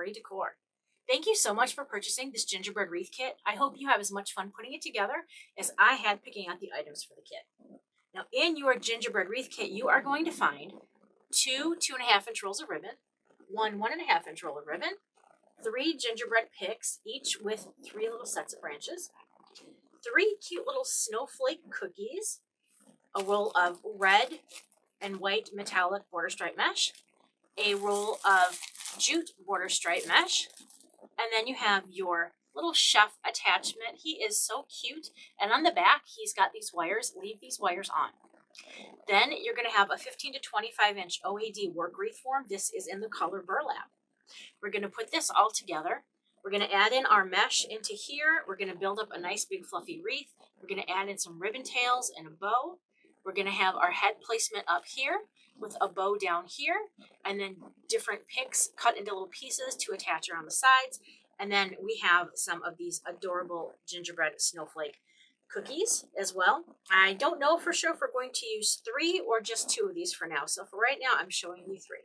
Aria Decor. Thank you so much for purchasing this gingerbread wreath kit. I hope you have as much fun putting it together as I had picking out the items for the kit. Now in your gingerbread wreath kit, you are going to find two 2.5-inch rolls of ribbon, one 1.5-inch roll of ribbon, 3 gingerbread picks, each with 3 little sets of branches, 3 cute little snowflake cookies, a roll of red and white metallic border stripe mesh, a roll of jute border stripe mesh, and then you have your little chef attachment. He is so cute, and on the back he's got these wires. Leave these wires on. Then you're going to have a 15 to 25-inch OAD work wreath form. This is in the color burlap. We're going to put this all together. We're going to add in our mesh into here. We're going to build up a nice big fluffy wreath. We're going to add in some ribbon tails and a bow. We're going to have our head placement up here with a bow down here, and then different picks cut into little pieces to attach around the sides. And then we have some of these adorable gingerbread snowflake cookies as well. I don't know for sure if we're going to use 3 or just 2 of these for now. So for right now, I'm showing you 3.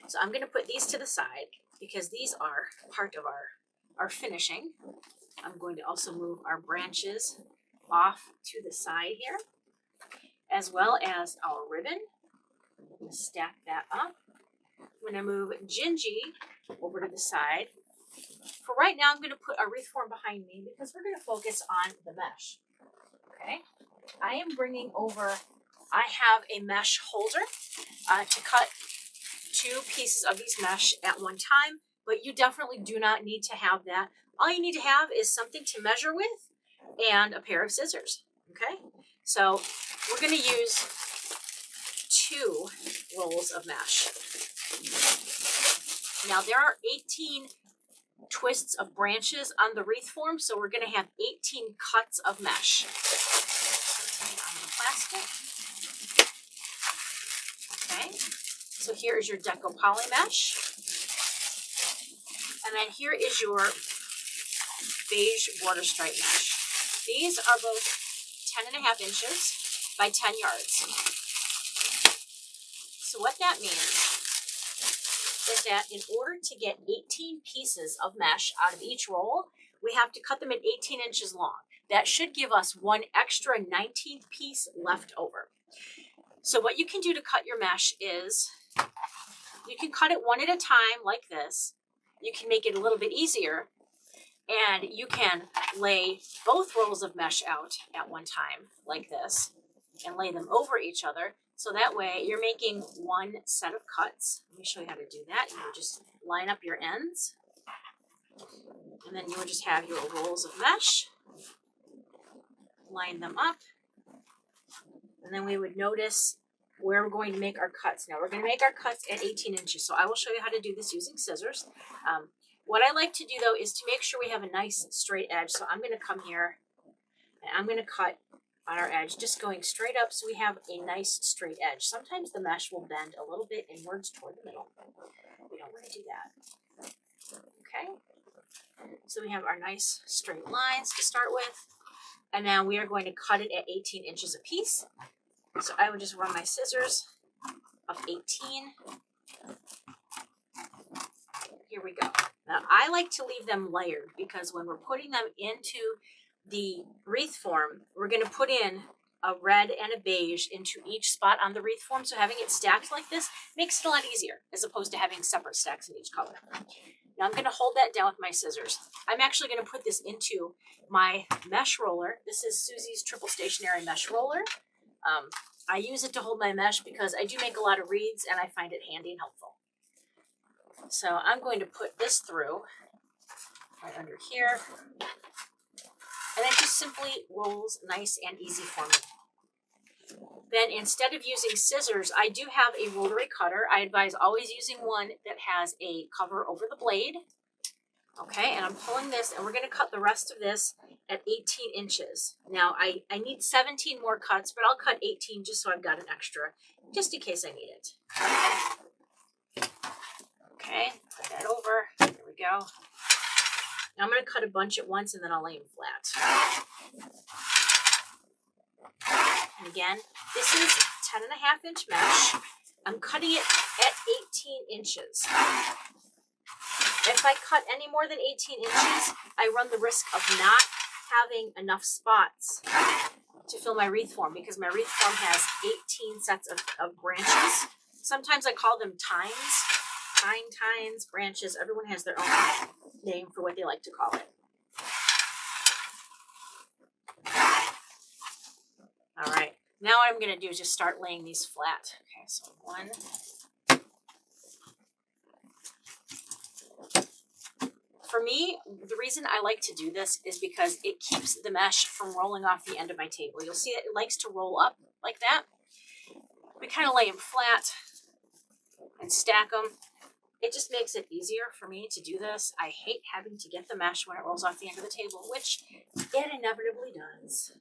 So I'm going to put these to the side because these are part of our finishing. I'm going to also move our branches off to the side here, as well as our ribbon. I'm going to stack that up. I'm going to move Gingy over to the side. For right now, I'm going to put a wreath form behind me because we're going to focus on the mesh. Okay, I am bringing over, I have a mesh holder to cut 2 pieces of these mesh at one time, but you definitely do not need to have that. All you need to have is something to measure with and a pair of scissors. Okay, so we're going to use 2 rolls of mesh. Now there are 18 twists of branches on the wreath form, so we're going to have 18 cuts of mesh. On the plastic. Okay, so here is your deco poly mesh, and then here is your beige border stripe mesh. These are both 10.5 inches by 10 yards. So what that means is that in order to get 18 pieces of mesh out of each roll, we have to cut them at 18 inches long. That should give us 1 extra 19th piece left over. So what you can do to cut your mesh is you can cut it one at a time like this. You can make it a little bit easier, and you can lay both rolls of mesh out at one time like this and lay them over each other. So that way you're making 1 set of cuts. Let me show you how to do that. You would just line up your ends, and then you would just have your rolls of mesh, line them up, and then we would notice where we're going to make our cuts. Now we're going to make our cuts at 18 inches. So I will show you how to do this using scissors. What I like to do though is to make sure we have a nice straight edge. So I'm going to come here and I'm going to cut on our edge, just going straight up so we have a nice straight edge. Sometimes the mesh will bend a little bit inwards toward the middle. We don't want to do that. Okay, so we have our nice straight lines to start with, and now we are going to cut it at 18 inches a piece. So I would just run my scissors up 18. Here we go. Now I like to leave them layered because when we're putting them into the wreath form, we're going to put in a red and a beige into each spot on the wreath form. So having it stacked like this makes it a lot easier as opposed to having separate stacks in each color. Now I'm going to hold that down with my scissors. I'm actually going to put this into my mesh roller. This is Susie's triple stationary mesh roller. I use it to hold my mesh because I do make a lot of wreaths and I find it handy and helpful. So I'm going to put this through right under here. And it just simply rolls nice and easy for me. Then instead of using scissors, I do have a rotary cutter. I advise always using one that has a cover over the blade. Okay, and I'm pulling this, and we're going to cut the rest of this at 18 inches. Now, I need 17 more cuts, but I'll cut 18 just so I've got an extra, just in case I need it. Okay, put that over. There we go. Now I'm going to cut a bunch at once, and then I'll lay them flat. And again, this is 10.5-inch mesh. I'm cutting it at 18 inches. If I cut any more than 18 inches, I run the risk of not having enough spots to fill my wreath form, because my wreath form has 18 sets of branches. Sometimes I call them tines, tines, branches. Everyone has their own name for what they like to call it. All right, now what I'm going to do is just start laying these flat. Okay, so 1. For me, the reason I like to do this is because it keeps the mesh from rolling off the end of my table. You'll see that it likes to roll up like that. We kind of lay them flat and stack them. It just makes it easier for me to do this. I hate having to get the mesh when it rolls off the end of the table, which it inevitably does.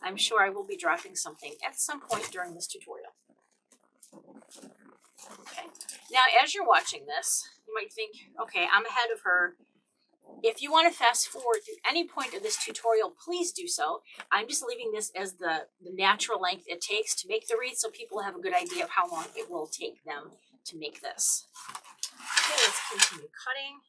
I'm sure I will be dropping something at some point during this tutorial. Okay. Now, as you're watching this, you might think, okay, I'm ahead of her. If you want to fast forward through any point of this tutorial, please do so. I'm just leaving this as the natural length it takes to make the wreath, so people have a good idea of how long it will take them to make this. Okay, let's continue cutting.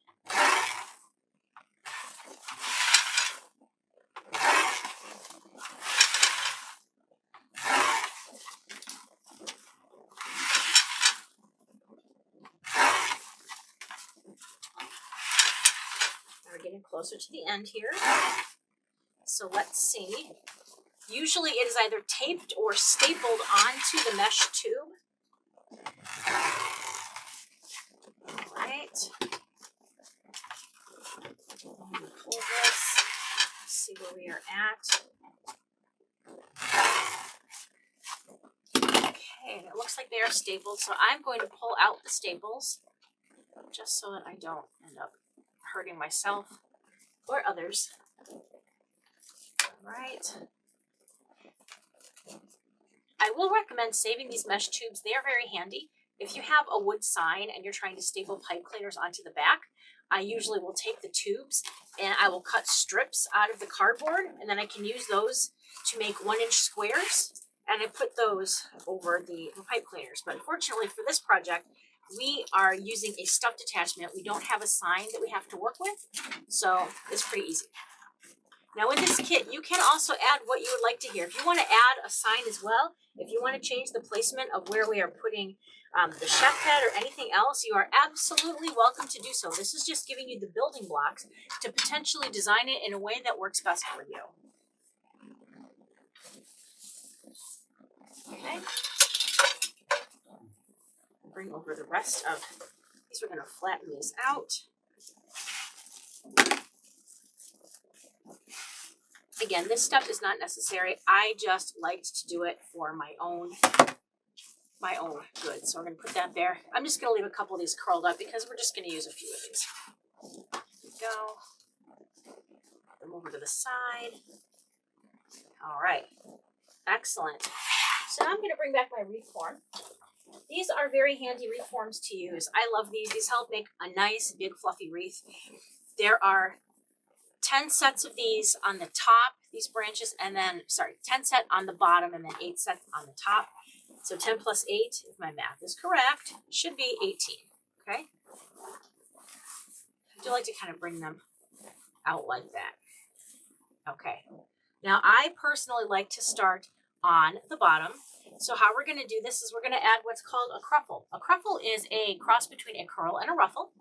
We're getting closer to the end here. So let's see. Usually it is either taped or stapled onto the mesh tube. All right. Pull this, see where we are at. Okay, it looks like they are stapled, so I'm going to pull out the staples just so that I don't end up hurting myself or others. All right. I will recommend saving these mesh tubes. They are very handy. If you have a wood sign and you're trying to staple pipe cleaners onto the back, I usually will take the tubes and I will cut strips out of the cardboard, and then I can use those to make 1-inch squares, and I put those over the pipe cleaners. But unfortunately for this project, we are using a stuffed attachment. We don't have a sign that we have to work with, so it's pretty easy. Now with this kit, you can also add what you would like to hear. If you want to add a sign as well, if you want to change the placement of where we are putting the chef head or anything else, you are absolutely welcome to do so. This is just giving you the building blocks to potentially design it in a way that works best for you. Okay. Bring over the rest of these. We're going to flatten these out. Again, this step is not necessary. I just liked to do it for my own good. So we're going to put that there. I'm just going to leave a couple of these curled up because we're just going to use a few of these. There we go. Put them over to the side. All right. Excellent. So now I'm going to bring back my wreath form. These are very handy wreath forms to use. I love these. These help make a nice, big, fluffy wreath. There are 10 sets of these on the top, these branches, and then, 10 set on the bottom and then 8 sets on the top. So 10 plus 8, if my math is correct, should be 18, okay? I do like to kind of bring them out like that. Okay. Now, I personally like to start on the bottom. So how we're going to do this is we're going to add what's called a cruffle. A cruffle is a cross between a curl and a ruffle.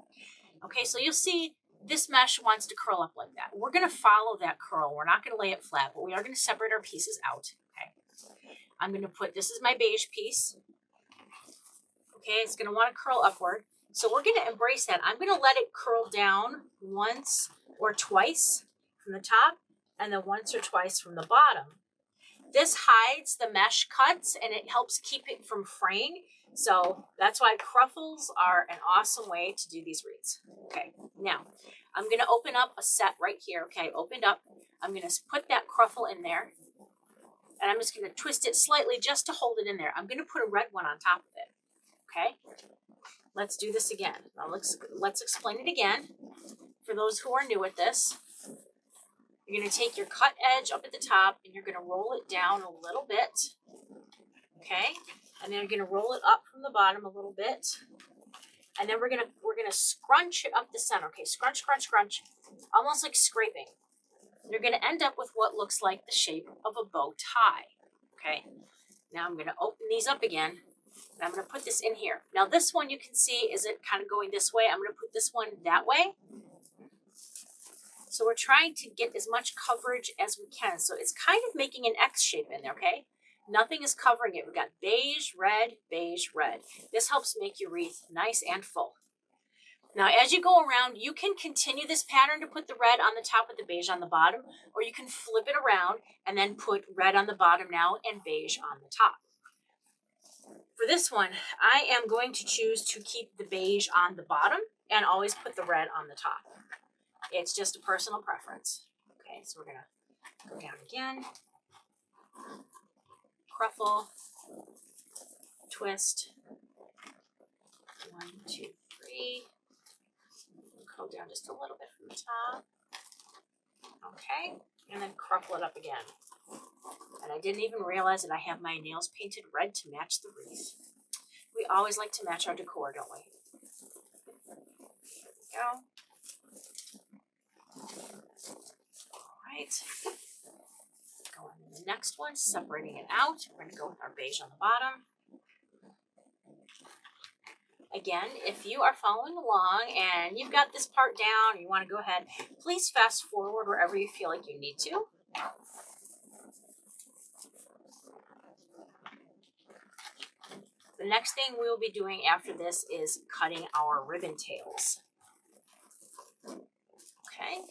Okay, so you'll see this mesh wants to curl up like that. We're going to follow that curl. We're not going to lay it flat, but we are going to separate our pieces out. Okay. I'm going to put, this is my beige piece. Okay, it's going to want to curl upward. So we're going to embrace that. I'm going to let it curl down once or twice from the top and then once or twice from the bottom. This hides the mesh cuts and it helps keep it from fraying. So that's why cruffles are an awesome way to do these wreaths. Okay, now I'm going to open up a set right here. Okay, opened up. I'm going to put that cruffle in there. And I'm just going to twist it slightly just to hold it in there. I'm going to put a red one on top of it. Okay, let's do this again. Now let's explain it again for those who are new at this. You're going to take your cut edge up at the top and you're going to roll it down a little bit. Okay, and then you're going to roll it up from the bottom a little bit. And then we're gonna scrunch it up the center. Okay, scrunch, scrunch, scrunch, almost like scraping. You're gonna end up with what looks like the shape of a bow tie. Okay, now I'm gonna open these up again. And I'm gonna put this in here. Now this one you can see, is it kind of going this way? I'm gonna put this one that way. So we're trying to get as much coverage as we can. So it's kind of making an X shape in there, okay? Nothing is covering it. We've got beige, red, beige, red. This helps make your wreath nice and full. Now, as you go around, you can continue this pattern to put the red on the top with the beige on the bottom, or you can flip it around and then put red on the bottom now and beige on the top. For this one, I am going to choose to keep the beige on the bottom and always put the red on the top. It's just a personal preference. Okay, so we're gonna go down again, cruffle, twist, 1, 2, 3, go down just a little bit from the top. Okay, and then cruffle it up again. And I didn't even realize that I have my nails painted red to match the wreath. We always like to match our decor, don't we? There we go. All right. Go on to the next one, separating it out. We're going to go with our beige on the bottom. Again, if you are following along and you've got this part down, you want to go ahead, please fast forward wherever you feel like you need to. The next thing we will be doing after this is cutting our ribbon tails. Okay.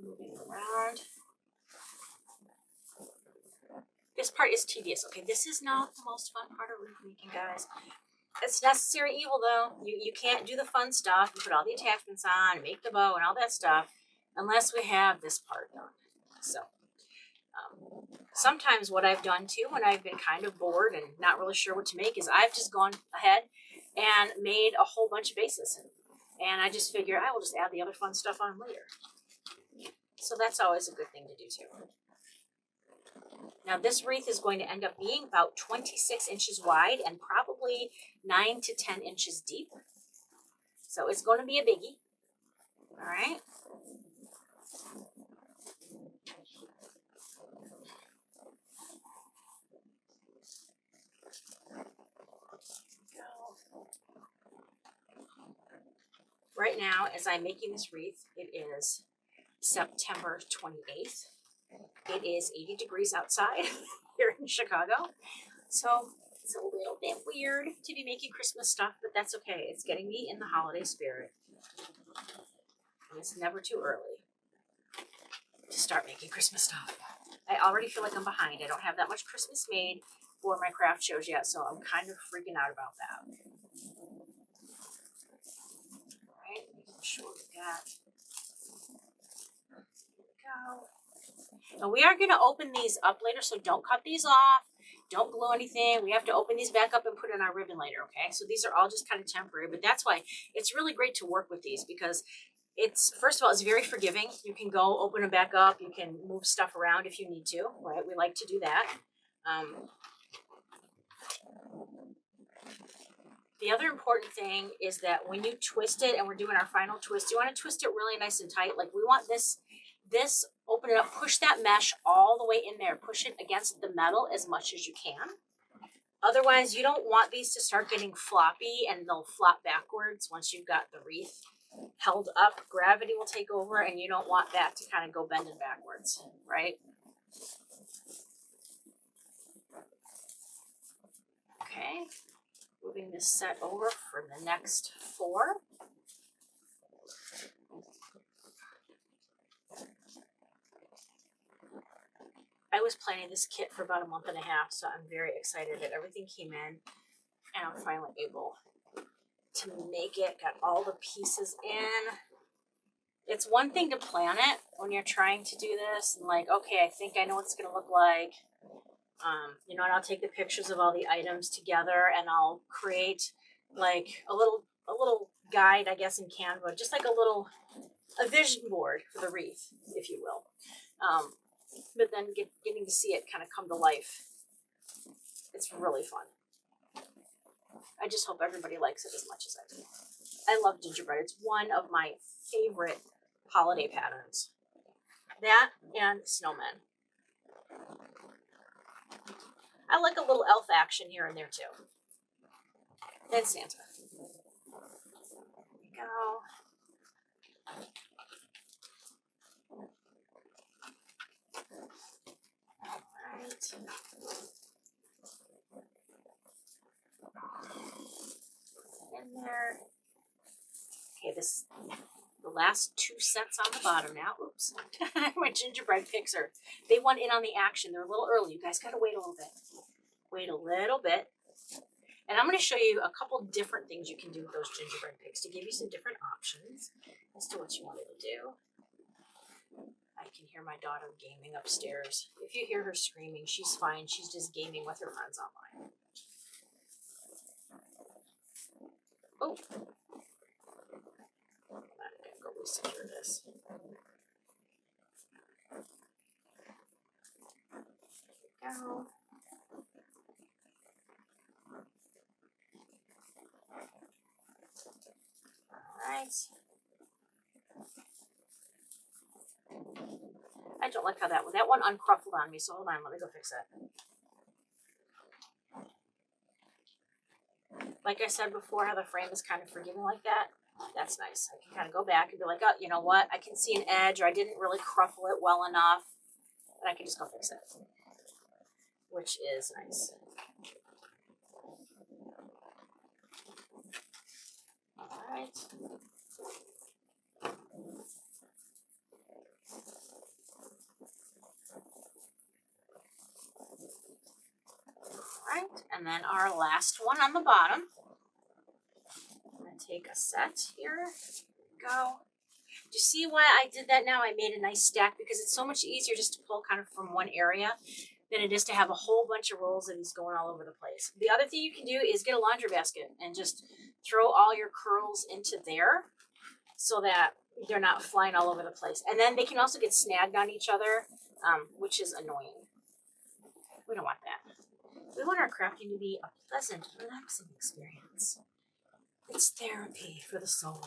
Moving around. This part is tedious. Okay, this is not the most fun part of wreath making, guys. It's necessary evil, though. You can't do the fun stuff and put all the attachments on and make the bow and all that stuff unless we have this part done. So sometimes what I've done too when I've been kind of bored and not really sure what to make is I've just gone ahead and made a whole bunch of bases. And I just figure I will just add the other fun stuff on later. So that's always a good thing to do too. Now this wreath is going to end up being about 26 inches wide and probably 9 to 10 inches deep. So it's going to be a biggie. All right. Right now, as I'm making this wreath, it is September 28th. It is 80 degrees outside here in Chicago. So it's a little bit weird to be making Christmas stuff, but that's okay. It's getting me in the holiday spirit. And it's never too early to start making Christmas stuff. I already feel like I'm behind. I don't have that much Christmas made for my craft shows yet, so I'm kind of freaking out about that. All right, making sure we got. There we go. Now we are going to open these up later, so don't cut these off. Don't glue anything. We have to open these back up and put in our ribbon later, okay? So these are all just kind of temporary, but that's why it's really great to work with these because it's, first of all, it's very forgiving. You can go open them back up. You can move stuff around if you need to, right? We like to do that. The other important thing is that when you twist it and we're doing our final twist, you want to twist it really nice and tight. Like we want this, open it up, push that mesh all the way in there, push it against the metal as much as you can. Otherwise, you don't want these to start getting floppy and they'll flop backwards once you've got the wreath held up. Gravity will take over and you don't want that to kind of go bending backwards, right? Okay, moving this set over for the next 4. I was planning this kit for about a month and a half, so I'm very excited that everything came in and I'm finally able to make it. Got all the pieces in. It's one thing to plan it when you're trying to do this and like, okay, I think I know what it's going to look like. You know, and I'll take the pictures of all the items together and I'll create like a little guide, I guess, in Canva, just like a vision board for the wreath, if you will. But then getting to see it kind of come to life, it's really fun. I just hope everybody likes it as much as I do. I love gingerbread. It's one of my favorite holiday patterns. That and snowmen. I like a little elf action here and there too. And Santa. There we go. Alright. In there. Okay, this the last two sets on the bottom now. Oops. My gingerbread picks they want in on the action. They're a little early. You guys gotta wait a little bit. Wait a little bit. And I'm going to show you a couple different things you can do with those gingerbread picks to give you some different options as to what you wanted to do. I can hear my daughter gaming upstairs. If you hear her screaming, she's fine. She's just gaming with her friends online. Oh. I'm going to go resecure this. There we go. Alright. I don't like how that one uncruffled on me, so hold on, let me go fix it. Like I said before, how the frame is kind of forgiving like that. That's nice. I can kind of go back and be like, oh, you know what? I can see an edge, or I didn't really cruffle it well enough. And I can just go fix it. Which is nice. Alright. Alright, and then our last one on the bottom. I'm going to take a set here. Go. Do you see why I did that now? I made a nice stack because it's so much easier just to pull kind of from one area than it is to have a whole bunch of rolls of these going all over the place. The other thing you can do is get a laundry basket and just throw all your curls into there so that they're not flying all over the place. And then they can also get snagged on each other, which is annoying. We don't want that. We want our crafting to be a pleasant, relaxing experience. It's therapy for the soul.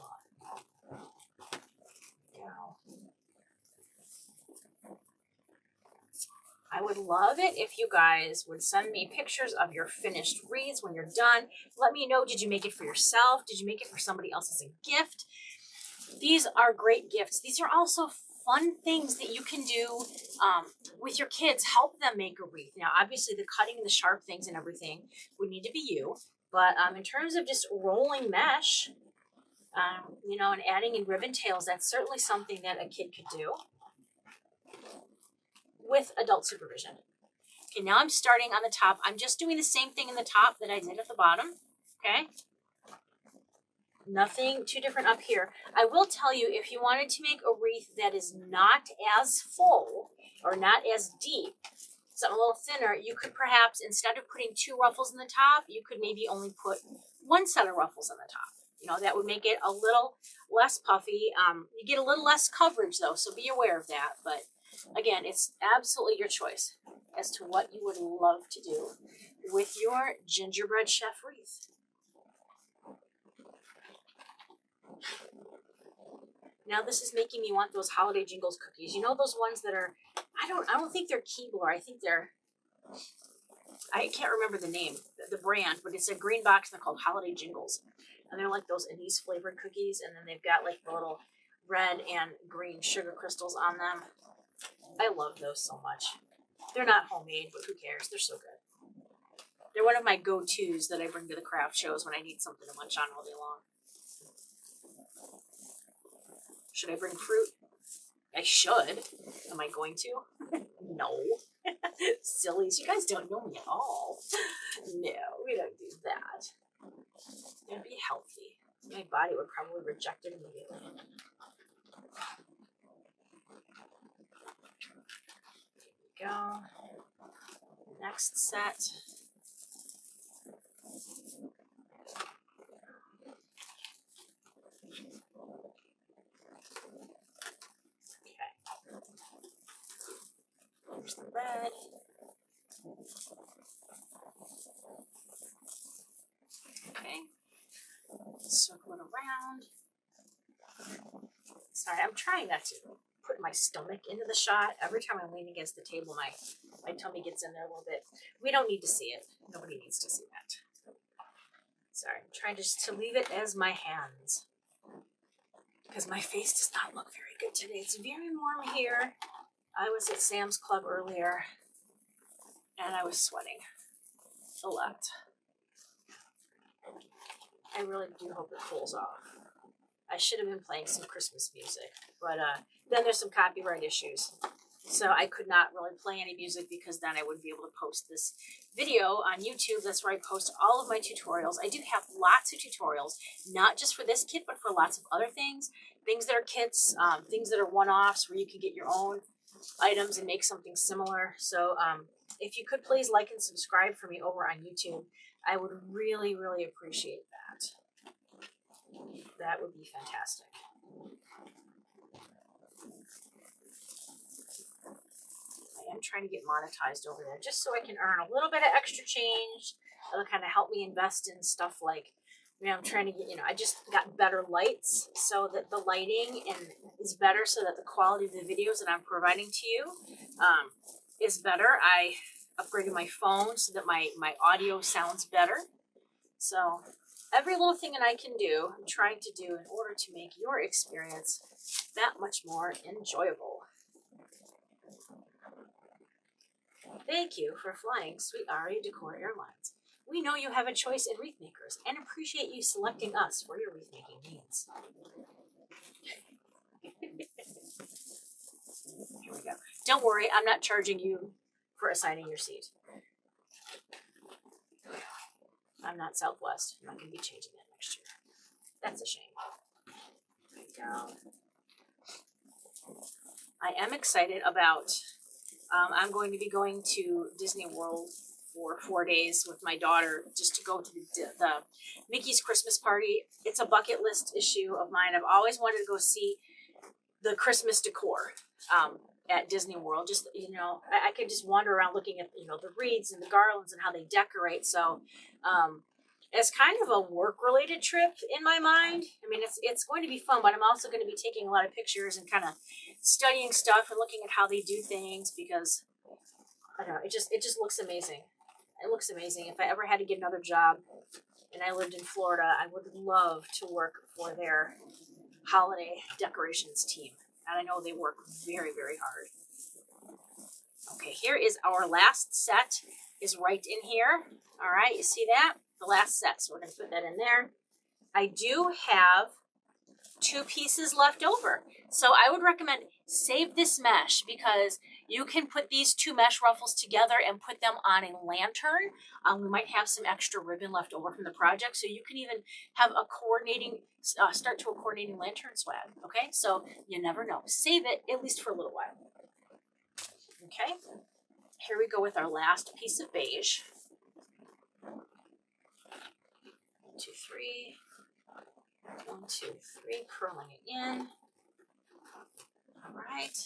I would love it if you guys would send me pictures of your finished wreaths when you're done. Let me know, did you make it for yourself? Did you make it for somebody else as a gift? These are great gifts. These are also fun things that you can do with your kids. Help them make a wreath. Now, obviously, the cutting and the sharp things and everything would need to be you. But in terms of just rolling mesh, you know, and adding in ribbon tails, that's certainly something that a kid could do with adult supervision. Okay, now I'm starting on the top. I'm just doing the same thing in the top that I did at the bottom, okay? Nothing too different up here. I will tell you, if you wanted to make a wreath that is not as full or not as deep, something a little thinner, you could perhaps, instead of putting 2 ruffles in the top, you could maybe only put 1 set of ruffles in the top. You know, that would make it a little less puffy. You get a little less coverage though, so be aware of that. But again, it's absolutely your choice as to what you would love to do with your gingerbread chef wreath. Now this is making me want those holiday jingles cookies. You know those ones that are, I don't think they're Keebler. I think they're, I can't remember the name, the brand, but it's a green box and they're called Holiday Jingles. And they're like those anise flavored cookies, and then they've got like the little red and green sugar crystals on them. I love those so much. They're not homemade, but who cares? They're so good. They're one of my go-tos that I bring to the craft shows when I need something to munch on all day long. Should I bring fruit? I should. Am I going to? No. Sillies. You guys don't know me at all. No, we don't do that. It'd be healthy. My body would probably reject it immediately. There we go. Next set. trying not to put my stomach into the shot. Every time I lean against the table, my tummy gets in there a little bit. We don't need to see it. Nobody needs to see that. Sorry, I'm trying just to leave it as my hands because my face does not look very good today. It's very warm here. I was at Sam's Club earlier and I was sweating a lot. I really do hope it cools off. I should have been playing some Christmas music, but then there's some copyright issues. So I could not really play any music because then I wouldn't be able to post this video on YouTube. That's where I post all of my tutorials. I do have lots of tutorials, not just for this kit, but for lots of other things. Things that are kits, things that are one-offs where you can get your own items and make something similar. So if you could please like and subscribe for me over on YouTube, I would really, really appreciate that. That would be fantastic. I am trying to get monetized over there just so I can earn a little bit of extra change. That'll kind of help me invest in stuff like, I'm trying to get, I just got better lights so that the lighting is better so that the quality of the videos that I'm providing to you is better. I upgraded my phone so that my audio sounds better. So every little thing that I can do, I'm trying to do in order to make your experience that much more enjoyable. Thank you for flying Sweet Aria Decor Airlines. We know you have a choice in wreath makers and appreciate you selecting us for your wreath making needs. Here we go. Don't worry, I'm not charging you for assigning your seat. I'm not Southwest. I'm not going to be changing that next year. That's a shame. There we go. I am excited about, I'm going to be going to Disney World for 4 days with my daughter just to go to the Mickey's Christmas party. It's a bucket list issue of mine. I've always wanted to go see the Christmas decor at Disney World. Just, I could just wander around looking at, the wreaths and the garlands and how they decorate. So it's kind of a work-related trip in my mind. I mean, it's going to be fun, but I'm also going to be taking a lot of pictures and kind of studying stuff and looking at how they do things because, I don't know, it just looks amazing. It looks amazing. If I ever had to get another job and I lived in Florida, I would love to work for their holiday decorations team. And I know they work very, very hard. Okay, here is our last set is right in here. All right, you see that? The last set. So we're going to put that in there. I do have 2 pieces left over. So I would recommend save this mesh because you can put these 2 mesh ruffles together and put them on a lantern. We might have some extra ribbon left over from the project, so you can even have a coordinating, start to a coordinating lantern swag, okay? So you never know. Save it, at least for a little while. Okay, here we go with our last piece of beige. 1, 2, 3. 1, 2, 3, curling it in. All right.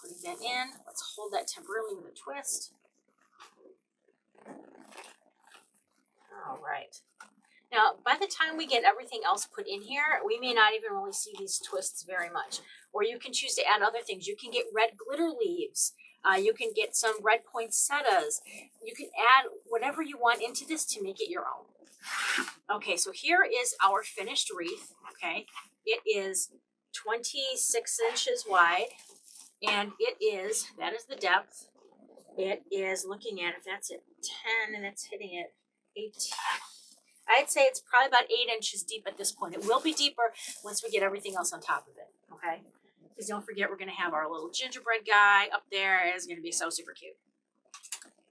Putting that in. Let's hold that temporarily with a twist. All right. Now, by the time we get everything else put in here, we may not even really see these twists very much. Or you can choose to add other things. You can get red glitter leaves. You can get some red poinsettias. You can add whatever you want into this to make it your own. Okay, so here is our finished wreath. Okay, it is 26 inches wide. And that is the depth. It is, looking at it, that's at 10 and it's hitting at 18. I'd say it's probably about 8 inches deep at this point. It will be deeper once we get everything else on top of it, okay? Because don't forget, we're going to have our little gingerbread guy up there. It's going to be so super cute.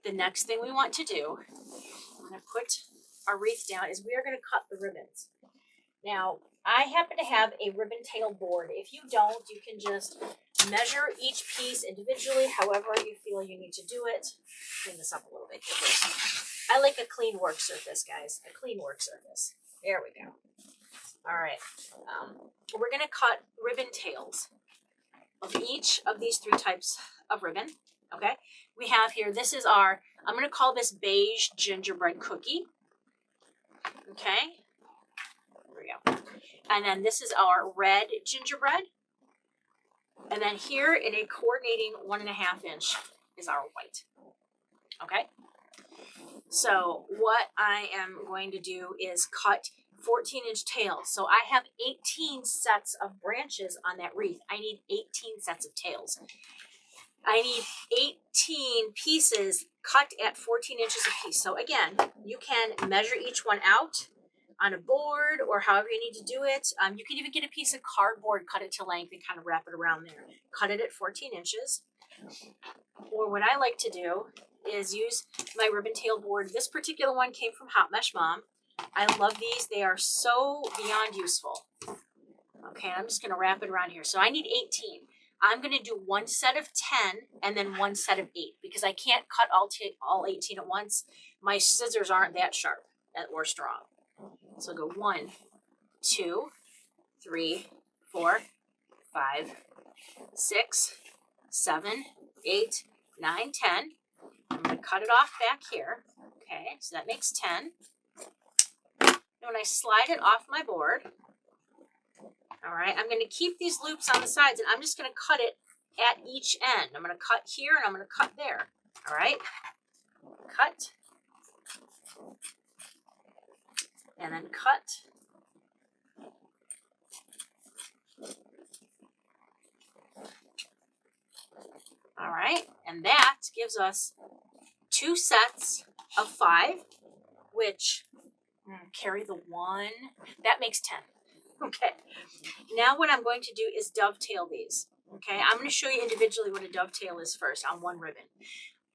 The next thing we want to do, I'm going to put our wreath down, is we are going to cut the ribbons. Now, I happen to have a ribbon tail board. If you don't, you can just measure each piece individually, however you feel you need to do it. Clean this up a little bit. I like a clean work surface, guys. A clean work surface. There we go. All right. We're going to cut ribbon tails of each of these 3 types of ribbon. Okay. We have here, this is our, I'm going to call this beige gingerbread cookie. Okay. There we go. And then this is our red gingerbread. And then here in a coordinating 1.5 inch is our white. Okay. So what I am going to do is cut 14-inch tails. So I have 18 sets of branches on that wreath. I need 18 sets of tails. I need 18 pieces cut at 14 inches a piece. So again, you can measure each one out on a board or however you need to do it. You can even get a piece of cardboard, cut it to length and kind of wrap it around there. Cut it at 14 inches. Or what I like to do is use my ribbon tail board. This particular one came from Hot Mesh Mom. I love these. They are so beyond useful. Okay, I'm just going to wrap it around here. So I need 18. I'm going to do one set of 10 and then one set of 8 because I can't cut all 18 at once. My scissors aren't that sharp or strong. So I'll go 1, 2, 3, 4, 5, 6, 7, 8, 9, 10. I'm going to cut it off back here. Okay, so that makes 10. And when I slide it off my board, all right, I'm going to keep these loops on the sides, and I'm just going to cut it at each end. I'm going to cut here, and I'm going to cut there. All right, cut, and then cut. All right, and that gives us 2 sets of 5, which carry the 1. That makes 10. Okay, now what I'm going to do is dovetail these. Okay, I'm going to show you individually what a dovetail is first on one ribbon.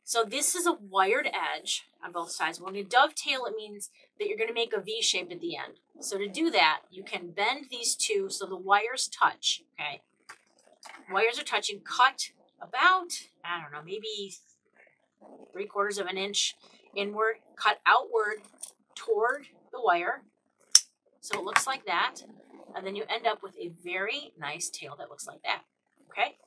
So this is a wired edge on both sides. When you dovetail, it means that you're going to make a V shape at the end. So to do that, you can bend these two so the wires touch. Okay, wires are touching. Cut about, I don't know, maybe 3/4 of an inch inward. Cut outward toward the wire. So it looks like that. And then you end up with a very nice tail that looks like that. Okay.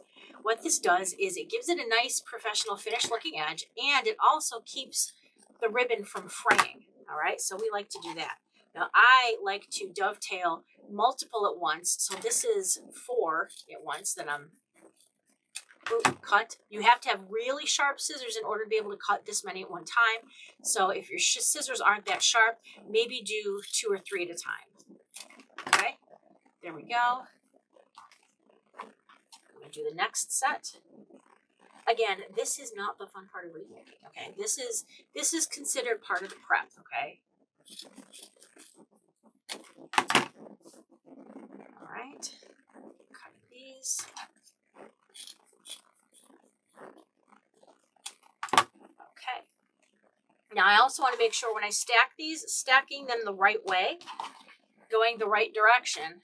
What this does is it gives it a nice professional finish looking edge, and it also keeps the ribbon from fraying. All right. So we like to do that. Now I like to dovetail multiple at once. So this is 4 at once that I'm cut. You have to have really sharp scissors in order to be able to cut this many at one time. So if your scissors aren't that sharp, maybe do 2 or 3 at a time. Okay, there we go. I'm going to do the next set. Again, this is not the fun part of wreath making. Okay, this is considered part of the prep. Okay. All right, cut these. Okay. Now I also want to make sure when I stack these, stacking them the right way, going the right direction,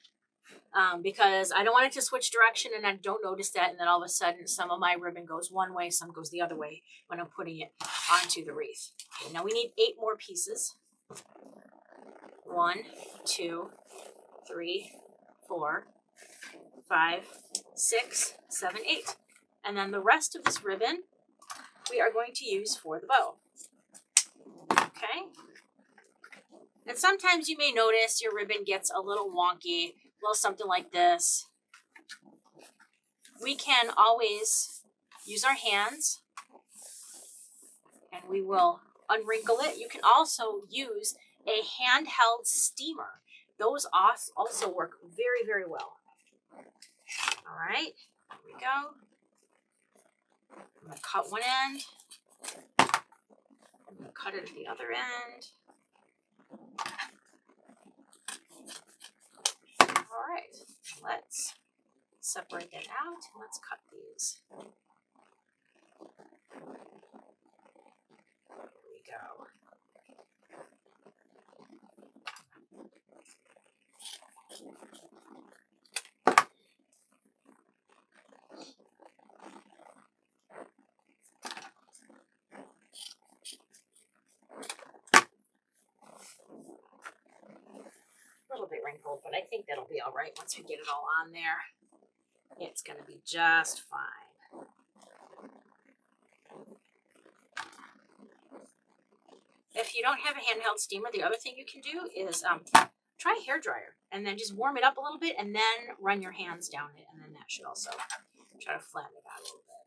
because I don't want it to switch direction and I don't notice that, and then all of a sudden some of my ribbon goes one way, some goes the other way when I'm putting it onto the wreath. Okay, now we need 8 more pieces. 1, 2, 3, 4, 5, 6, 7, 8. And then the rest of this ribbon we are going to use for the bow. Okay. And sometimes you may notice your ribbon gets a little wonky, a little something like this. We can always use our hands and we will unwrinkle it. You can also use a handheld steamer. Those also work very, very well. All right, there we go. I'm going to cut one end. I'm going to cut it at the other end. All right, let's separate that out and let's cut these. There we go. A little bit wrinkled, but I think that'll be all right once we get it all on there. It's going to be just fine. If you don't have a handheld steamer, the other thing you can do is try a hairdryer and then just warm it up a little bit and then run your hands down it, and then that should also Try to flatten it out a little bit.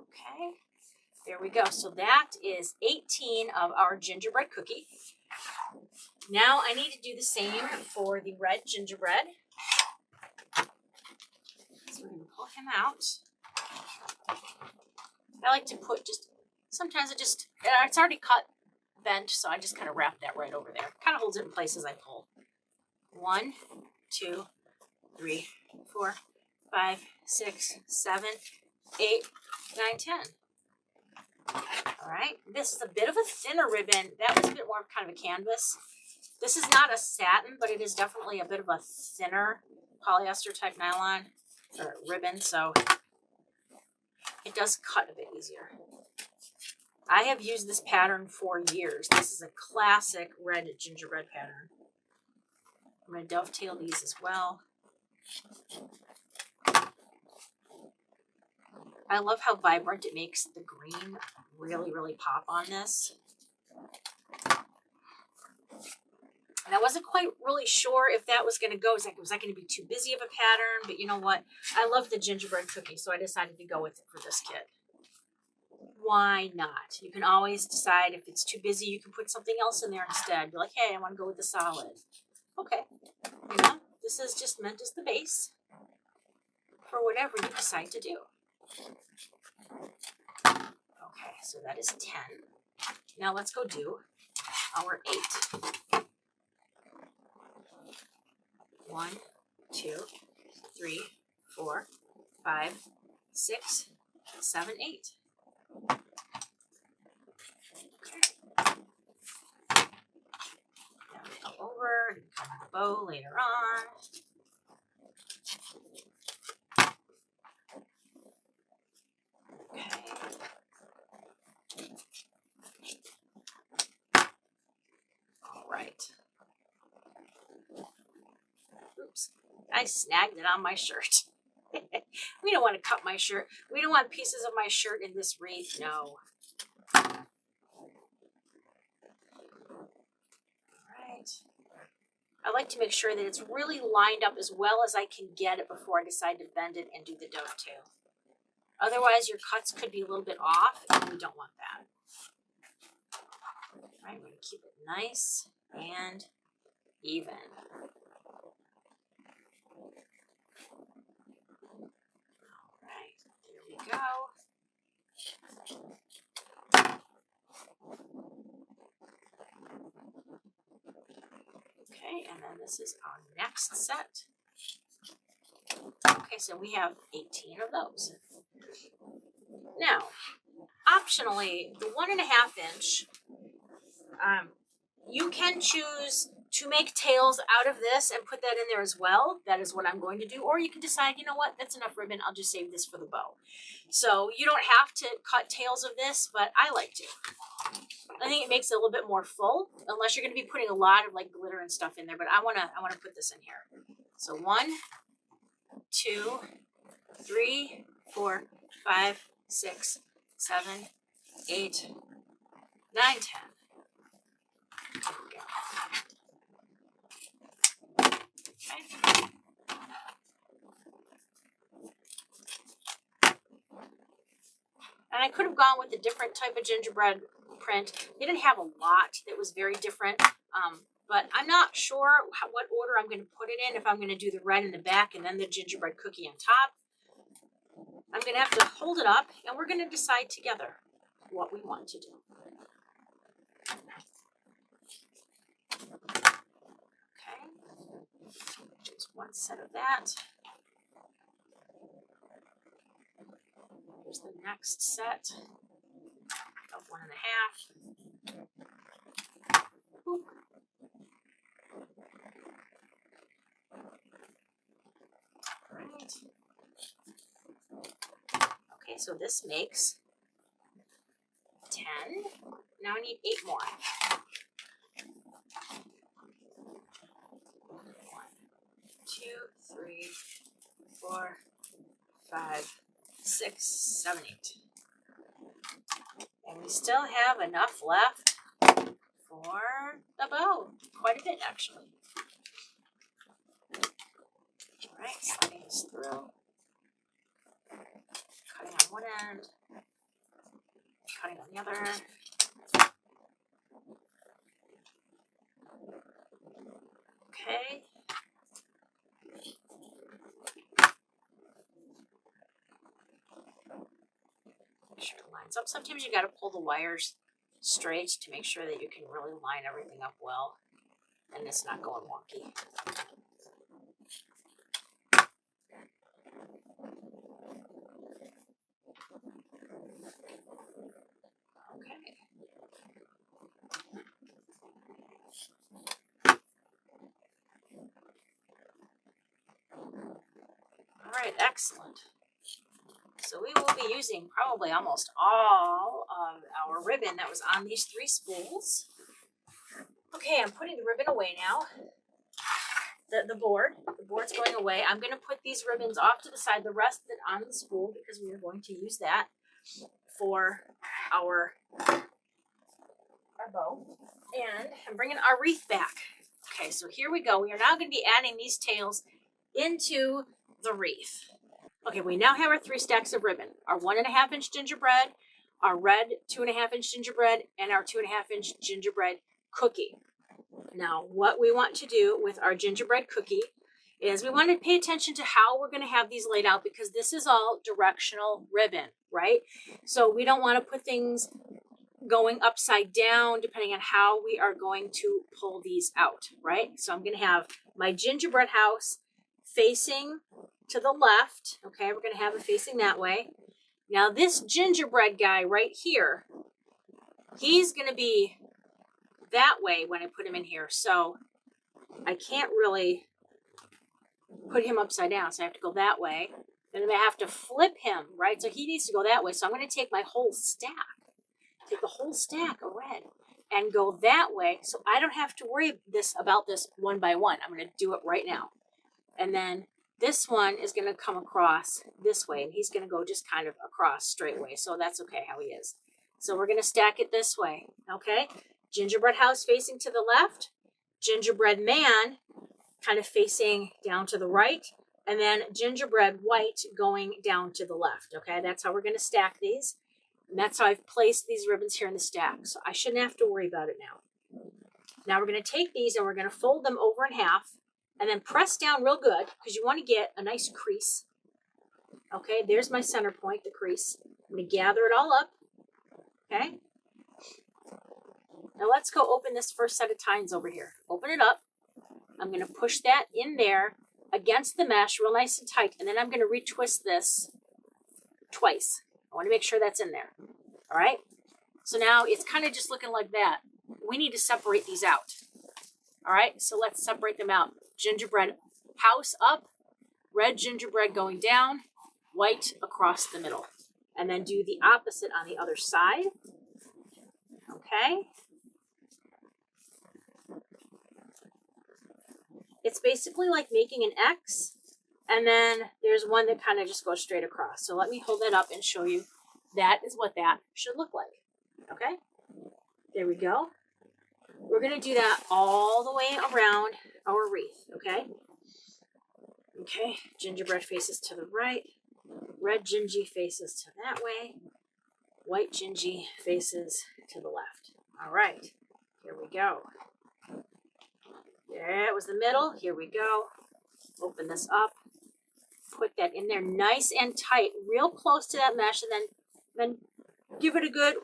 Okay, there we go. So that is 18 of our gingerbread cookie. Now I need to do the same for the red gingerbread. So we're going to pull him out. I like to put sometimes it's already cut, bent, so I just kind of wrap that right over there. Kind of holds it in place as I pull. 1, 2, 3, 4, 5, 6, 7, 8, 9, 10. All right, this is a bit of a thinner ribbon. That was a bit more of kind of a canvas. This is not a satin, but it is definitely a bit of a thinner polyester type nylon or ribbon, so it does cut a bit easier. I have used this pattern for years. This is a classic red gingerbread pattern. I'm going to dovetail these as well. I love how vibrant it makes the green really, really pop on this. And I wasn't quite really sure if that was going to go. Was I going to be too busy of a pattern? But you know what? I love the gingerbread cookie, so I decided to go with it for this kit. Why not? You can always decide if it's too busy, you can put something else in there instead. Be like, hey, I want to go with the solid. Okay. You know, this is just meant as the base for whatever you decide to do. Okay, so that is 10. Now let's go do our 8. 1, 2, 3, 4, 5, 6, 7, 8. Now we go over and come the bow later on. Okay. All right. Oops, I snagged it on my shirt. We don't want to cut my shirt. We don't want pieces of my shirt in this wreath. No. All right. I like to make sure that it's really lined up as well as I can get it before I decide to bend it and do the dovetail. Otherwise, your cuts could be a little bit off, and we don't want that. All right, we're going to keep it nice and even. Go. Okay, and then this is our next set. Okay, so we have 18 of those. Now, optionally, the 1.5 inch, you can choose to make tails out of this and put that in there as well. That is what I'm going to do. Or you can decide, you know what, that's enough ribbon. I'll just save this for the bow. So you don't have to cut tails of this, but I like to. I think it makes it a little bit more full, unless you're going to be putting a lot of like glitter and stuff in there. But I want to put this in here. So 1, 2, 3, 4, 5, 6, 7, 8, 9, 10. There we go. Okay. And I could have gone with a different type of gingerbread print. They didn't have a lot that was very different, but I'm not sure what order I'm going to put it in. If I'm going to do the red in the back and then the gingerbread cookie on top. I'm going to have to hold it up, and we're going to decide together what we want to do. Okay, there's one set of that. Here's the next set of 1.5. Oop. Right. Okay, so this makes 10. Now I need 8 more. 1, 2, 3, 4, 5, 6, 7, 8. And we still have enough left for the bow. Quite a bit, actually. All right, sliding this through. Cutting on one end, cutting on the other. Okay. Make sure it lines up. Sometimes you got to pull the wires straight to make sure that you can really line everything up well and it's not going wonky. Okay. All right, excellent. So we will be using probably almost all of our ribbon that was on these 3 spools. Okay, I'm putting the ribbon away now. The board's going away. I'm going to put these ribbons off to the side, the rest of it on the spool because we are going to use that for our bow. And I'm bringing our wreath back. Okay, so here we go. We are now going to be adding these tails into the wreath. Okay, we now have our 3 stacks of ribbon. Our 1.5 inch gingerbread, our red 2.5 inch gingerbread, and our 2.5 inch gingerbread cookie. Now, what we want to do with our gingerbread cookie is we want to pay attention to how we're going to have these laid out because this is all directional ribbon, right? So we don't want to put things going upside down depending on how we are going to pull these out, right? So I'm going to have my gingerbread house facing to the left. Okay, we're going to have it facing that way. Now this gingerbread guy right here, he's going to be that way when I put him in here. So I can't really put him upside down. So I have to go that way. Then I have to flip him, right? So he needs to go that way. So I'm going to take my whole stack, take the whole stack of red and go that way. So I don't have to worry about this one by one. I'm going to do it right now. And then this one is going to come across this way, and he's going to go just kind of across straightway. So that's okay how he is. So we're going to stack it this way, okay? Gingerbread house facing to the left, gingerbread man kind of facing down to the right, and then gingerbread white going down to the left, okay? That's how we're going to stack these. And that's how I've placed these ribbons here in the stack. So I shouldn't have to worry about it now. Now we're going to take these and we're going to fold them over in half and then press down real good because you want to get a nice crease. Okay, there's my center point, the crease. I'm going to gather it all up. Okay. Now let's go open this first set of tines over here. Open it up. I'm going to push that in there against the mesh real nice and tight. And then I'm going to retwist this twice. I want to make sure that's in there. All right. So now it's kind of just looking like that. We need to separate these out. All right. So let's separate them out. Gingerbread house up, red gingerbread going down, white across the middle. And then do the opposite on the other side. Okay. It's basically like making an X, and then there's one that kind of just goes straight across. So let me hold that up and show you. That is what that should look like. Okay, there we go. We're going to do that all the way around our wreath, okay? Okay, gingerbread faces to the right, red gingy faces to that way, white gingy faces to the left. All right, here we go. There it was the middle. Here we go. Open this up. Put that in there nice and tight, real close to that mesh, and then give it a good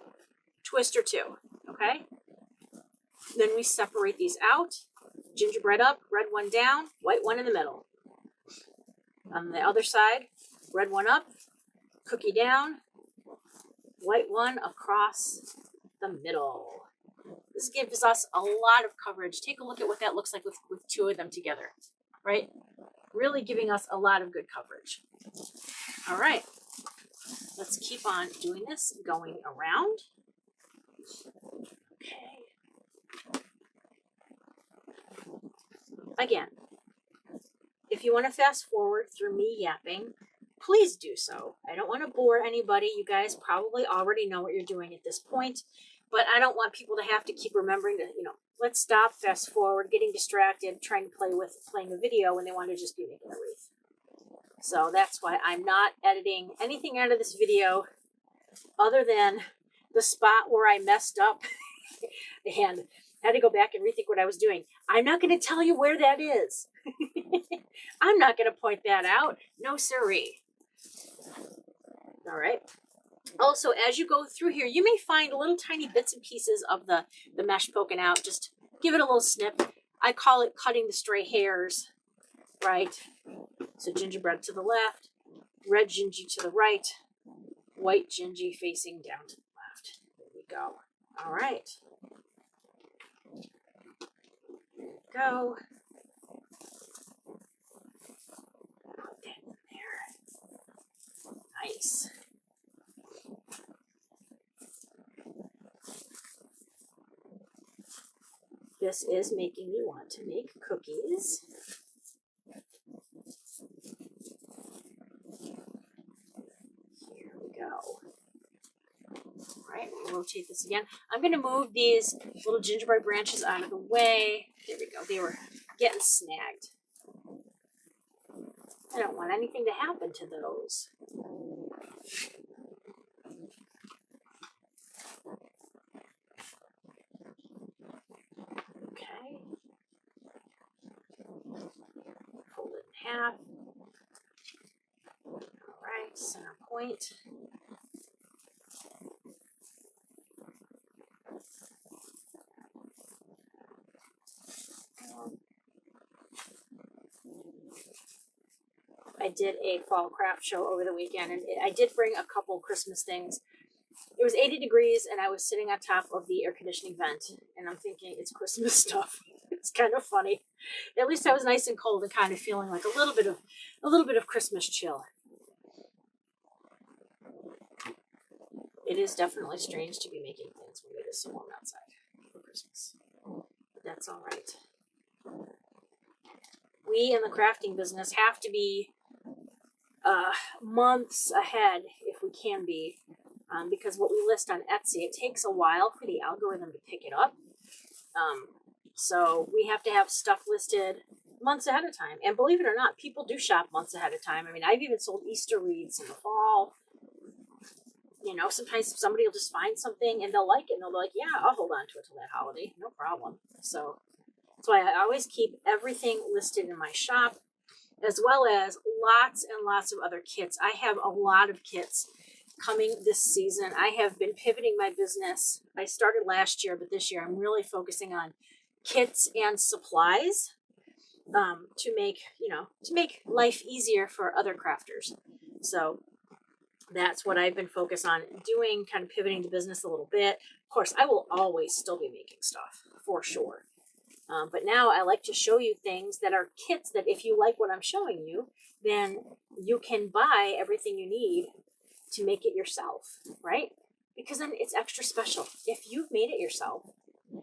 twist or two, okay? Then we separate these out. Gingerbread up, red one down, white one in the middle. On the other side, red one up, cookie down, white one across the middle. This gives us a lot of coverage. Take a look at what that looks like with 2 of them together, right? Really giving us a lot of good coverage. All right, let's keep on doing this, going around. Okay. Again, if you want to fast forward through me yapping, please do so. I don't want to bore anybody. You guys probably already know what you're doing at this point. But I don't want people to have to keep remembering to, let's stop, fast forward, getting distracted, trying to playing a video when they want to just be making a wreath. So that's why I'm not editing anything out of this video other than the spot where I messed up and had to go back and rethink what I was doing. I'm not going to tell you where that is. I'm not going to point that out. No siree. All right. Also, as you go through here, you may find little tiny bits and pieces of the mesh poking out. Just give it a little snip. I call it cutting the stray hairs, right? So gingerbread to the left, red gingy to the right, white gingy facing down to the left. There we go. All right. Go. Put that in there. Nice. This is making me want to make cookies. Here we go. All right, we'll rotate this again. I'm going to move these little gingerbread branches out of the way. There we go. They were getting snagged. I don't want anything to happen to those. Okay. Fold it in half. All right, center point. I did a fall craft show over the weekend, and I did bring a couple Christmas things. It was 80 degrees, and I was sitting on top of the air conditioning vent, and I'm thinking it's Christmas stuff. It's kind of funny. At least I was nice and cold and kind of feeling like a little bit of Christmas chill. It is definitely strange to be making things when it is so warm outside for Christmas, but that's all right. We in the crafting business have to be months ahead if we can be, because what we list on Etsy, it takes a while for the algorithm to pick it up. So we have to have stuff listed months ahead of time. And believe it or not, people do shop months ahead of time. I mean, I've even sold Easter wreaths in the fall. You know, sometimes somebody will just find something and they'll like it and they'll be like, yeah, I'll hold on to it till that holiday. No problem. So that's why I always keep everything listed in my shop, as well as lots and lots of other kits. I have a lot of kits coming this season. I have been pivoting my business. I started last year, but this year I'm really focusing on kits and supplies to make life easier for other crafters. So that's what I've been focused on doing, kind of pivoting the business a little bit. Of course, I will always still be making stuff for sure. But now I like to show you things that are kits that if you like what I'm showing you, then you can buy everything you need to make it yourself, right? Because then it's extra special. If you've made it yourself,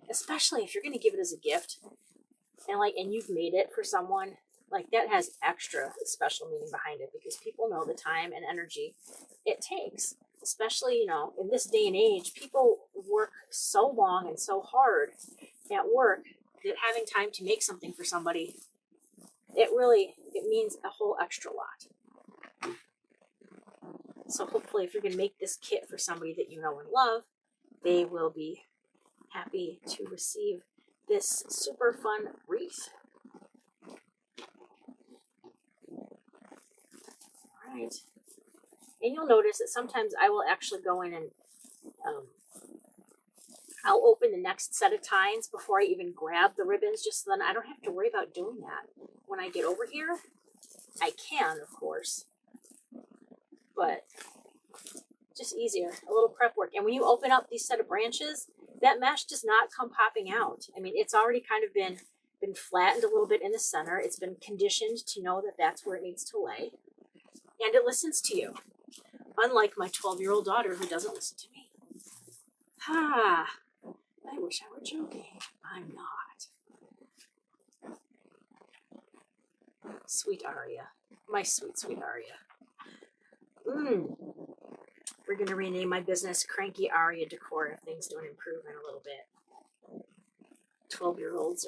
especially if you're going to give it as a gift, and you've made it for someone, like that has extra special meaning behind it, because people know the time and energy it takes. Especially, in this day and age, people work so long and so hard at work that having time to make something for somebody, it means a whole extra lot. So hopefully if you're going to make this kit for somebody that you know and love, they will be happy to receive this super fun wreath. All right. And you'll notice that sometimes I will actually go in and I'll open the next set of tines before I even grab the ribbons, just so then I don't have to worry about doing that. When I get over here, I can, of course, but just easier, a little prep work. And when you open up these set of branches, that mesh does not come popping out. I mean, it's already kind of been flattened a little bit in the center. It's been conditioned to know that that's where it needs to lay. And it listens to you, unlike my 12-year-old daughter who doesn't listen to me. I wish I were joking. I'm not. Sweet Aria. My sweet, sweet Aria. We're going to rename my business Cranky Aria Decor if things don't improve in a little bit. 12-year-olds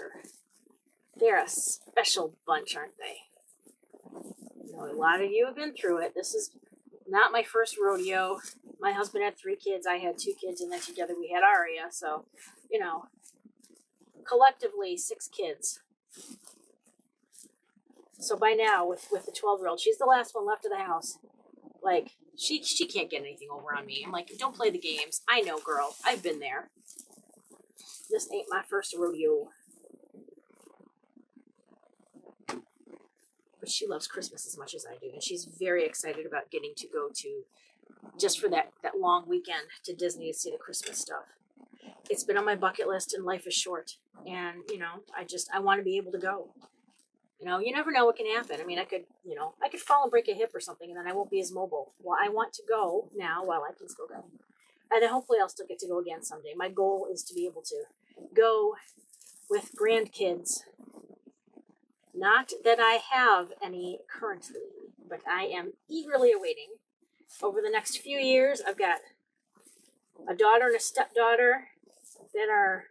they're a special bunch, aren't they? know a lot of you have been through it. This is not my first rodeo. My husband had 3 kids. I had 2 kids, and then together we had Aria. So, you know, collectively 6 kids. So by now, with the 12-year-old, she's the last one left of the house. Like, she can't get anything over on me. I'm like, don't play the games. I know, girl. I've been there. This ain't my first rodeo. But she loves Christmas as much as I do. And she's very excited about getting to go to, just for that long weekend, to Disney to see the Christmas stuff. It's been on my bucket list, and life is short. And, you know, I want to be able to go. You know, you never know what can happen. I mean, I could fall and break a hip or something, and then I won't be as mobile. Well, I want to go now while I can still go. And then hopefully I'll still get to go again someday. My goal is to be able to go with grandkids. Not that I have any currently, but I am eagerly awaiting. Over the next few years, I've got a daughter and a stepdaughter that are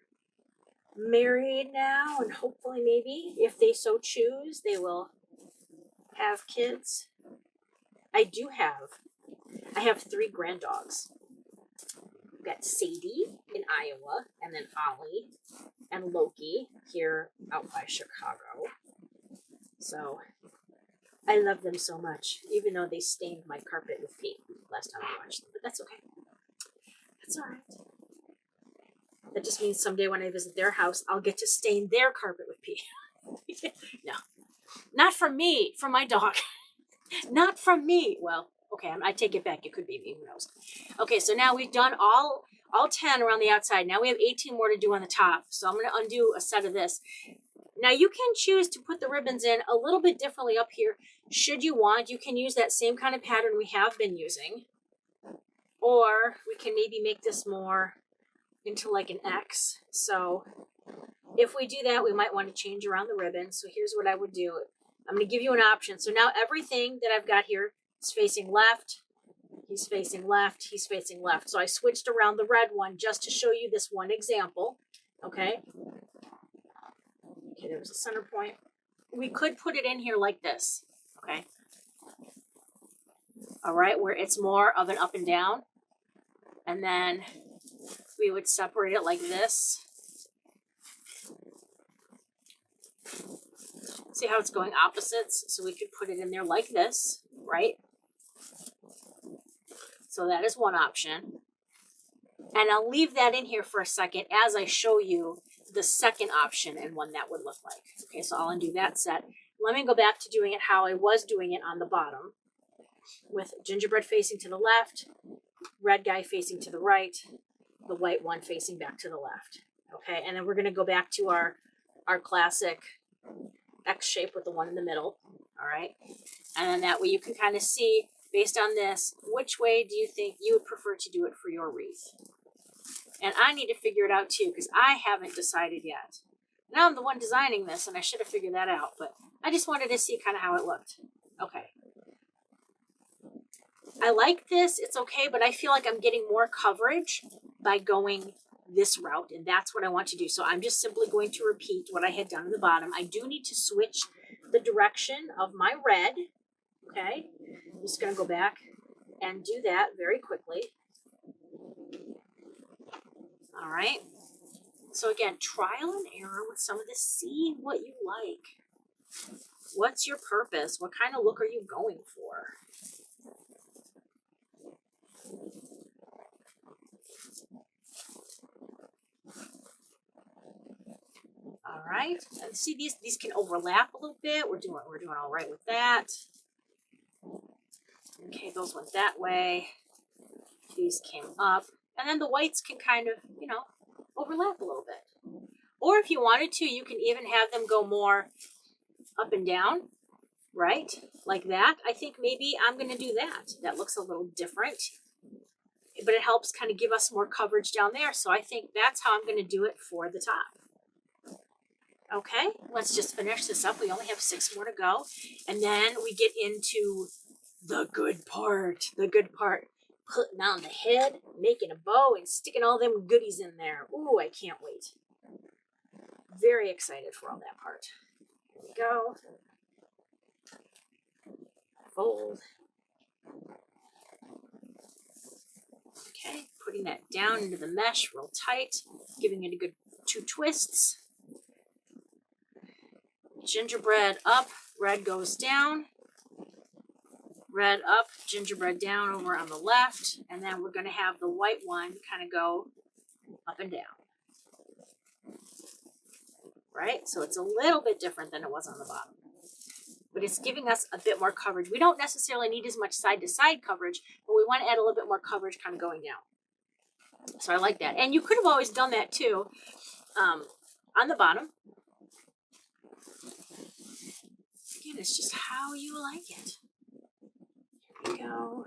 married now, and hopefully maybe, if they so choose, they will have kids. I have 3 granddogs. I've got Sadie in Iowa, and then Ollie and Loki here out by Chicago. So I love them so much, even though they stained my carpet with pee last time I watched them. But that's okay. That's all right. That just means someday when I visit their house, I'll get to stain their carpet with pee. No, not from me, from my dog. Not from me. Well, okay, I take it back. It could be me. Who knows? Okay, so now we've done all 10 around the outside. Now we have 18 more to do on the top. So I'm going to undo a set of this. Now you can choose to put the ribbons in a little bit differently up here. Should you want, you can use that same kind of pattern we have been using. Or we can maybe make this more into like an X. So if we do that, we might want to change around the ribbon. So here's what I would do. I'm going to give you an option. So now everything that I've got here is facing left. He's facing left. He's facing left. So I switched around the red one just to show you this one example. Okay. Okay, there was a center point. We could put it in here like this. Okay. All right, where it's more of an up and down. And then we would separate it like this. See how it's going opposites? So we could put it in there like this, right? So that is one option. And I'll leave that in here for a second as I show you the second option and what that would look like. Okay, so I'll undo that set. Let me go back to doing it how I was doing it on the bottom, with gingerbread facing to the left, red guy facing to the right, the white one facing back to the left. Okay, and then we're going to go back to our classic X shape with the one in the middle. All right, and then that way you can kind of see, based on this, which way do you think you would prefer to do it for your wreath? And I need to figure it out too, because I haven't decided yet. Now I'm the one designing this, and I should have figured that out, but I just wanted to see kind of how it looked. Okay. I like this, it's okay, but I feel like I'm getting more coverage by going this route, and that's what I want to do. So I'm just simply going to repeat what I had done in the bottom. I do need to switch the direction of my red. Okay, I'm just going to go back and do that very quickly. All right. So again, trial and error with some of this. See what you like. What's your purpose? What kind of look are you going for? All right. And see, these can overlap a little bit. We're doing all right with that. Okay, those went that way. These came up. And then the whites can kind of, you know, overlap a little bit. Or if you wanted to, you can even have them go more up and down, right? Like that. I think maybe I'm going to do that. That looks a little different. But it helps kind of give us more coverage down there. So I think that's how I'm going to do it for the top. Okay, let's just finish this up. We only have 6 more to go. And then we get into the good part. The good part. Putting on the head, making a bow, and sticking all them goodies in there. Ooh, I can't wait. Very excited for all that part. Here we go. fold. Okay, putting that down into the mesh real tight, giving it a good 2 twists. Gingerbread up, red goes down. Red up, gingerbread down over on the left, and then we're going to have the white one kind of go up and down. Right? So it's a little bit different than it was on the bottom. But it's giving us a bit more coverage. We don't necessarily need as much side-to-side coverage, but we want to add a little bit more coverage kind of going down. So I like that. And you could have always done that too on the bottom. Again, it's just how you like it. Here we go.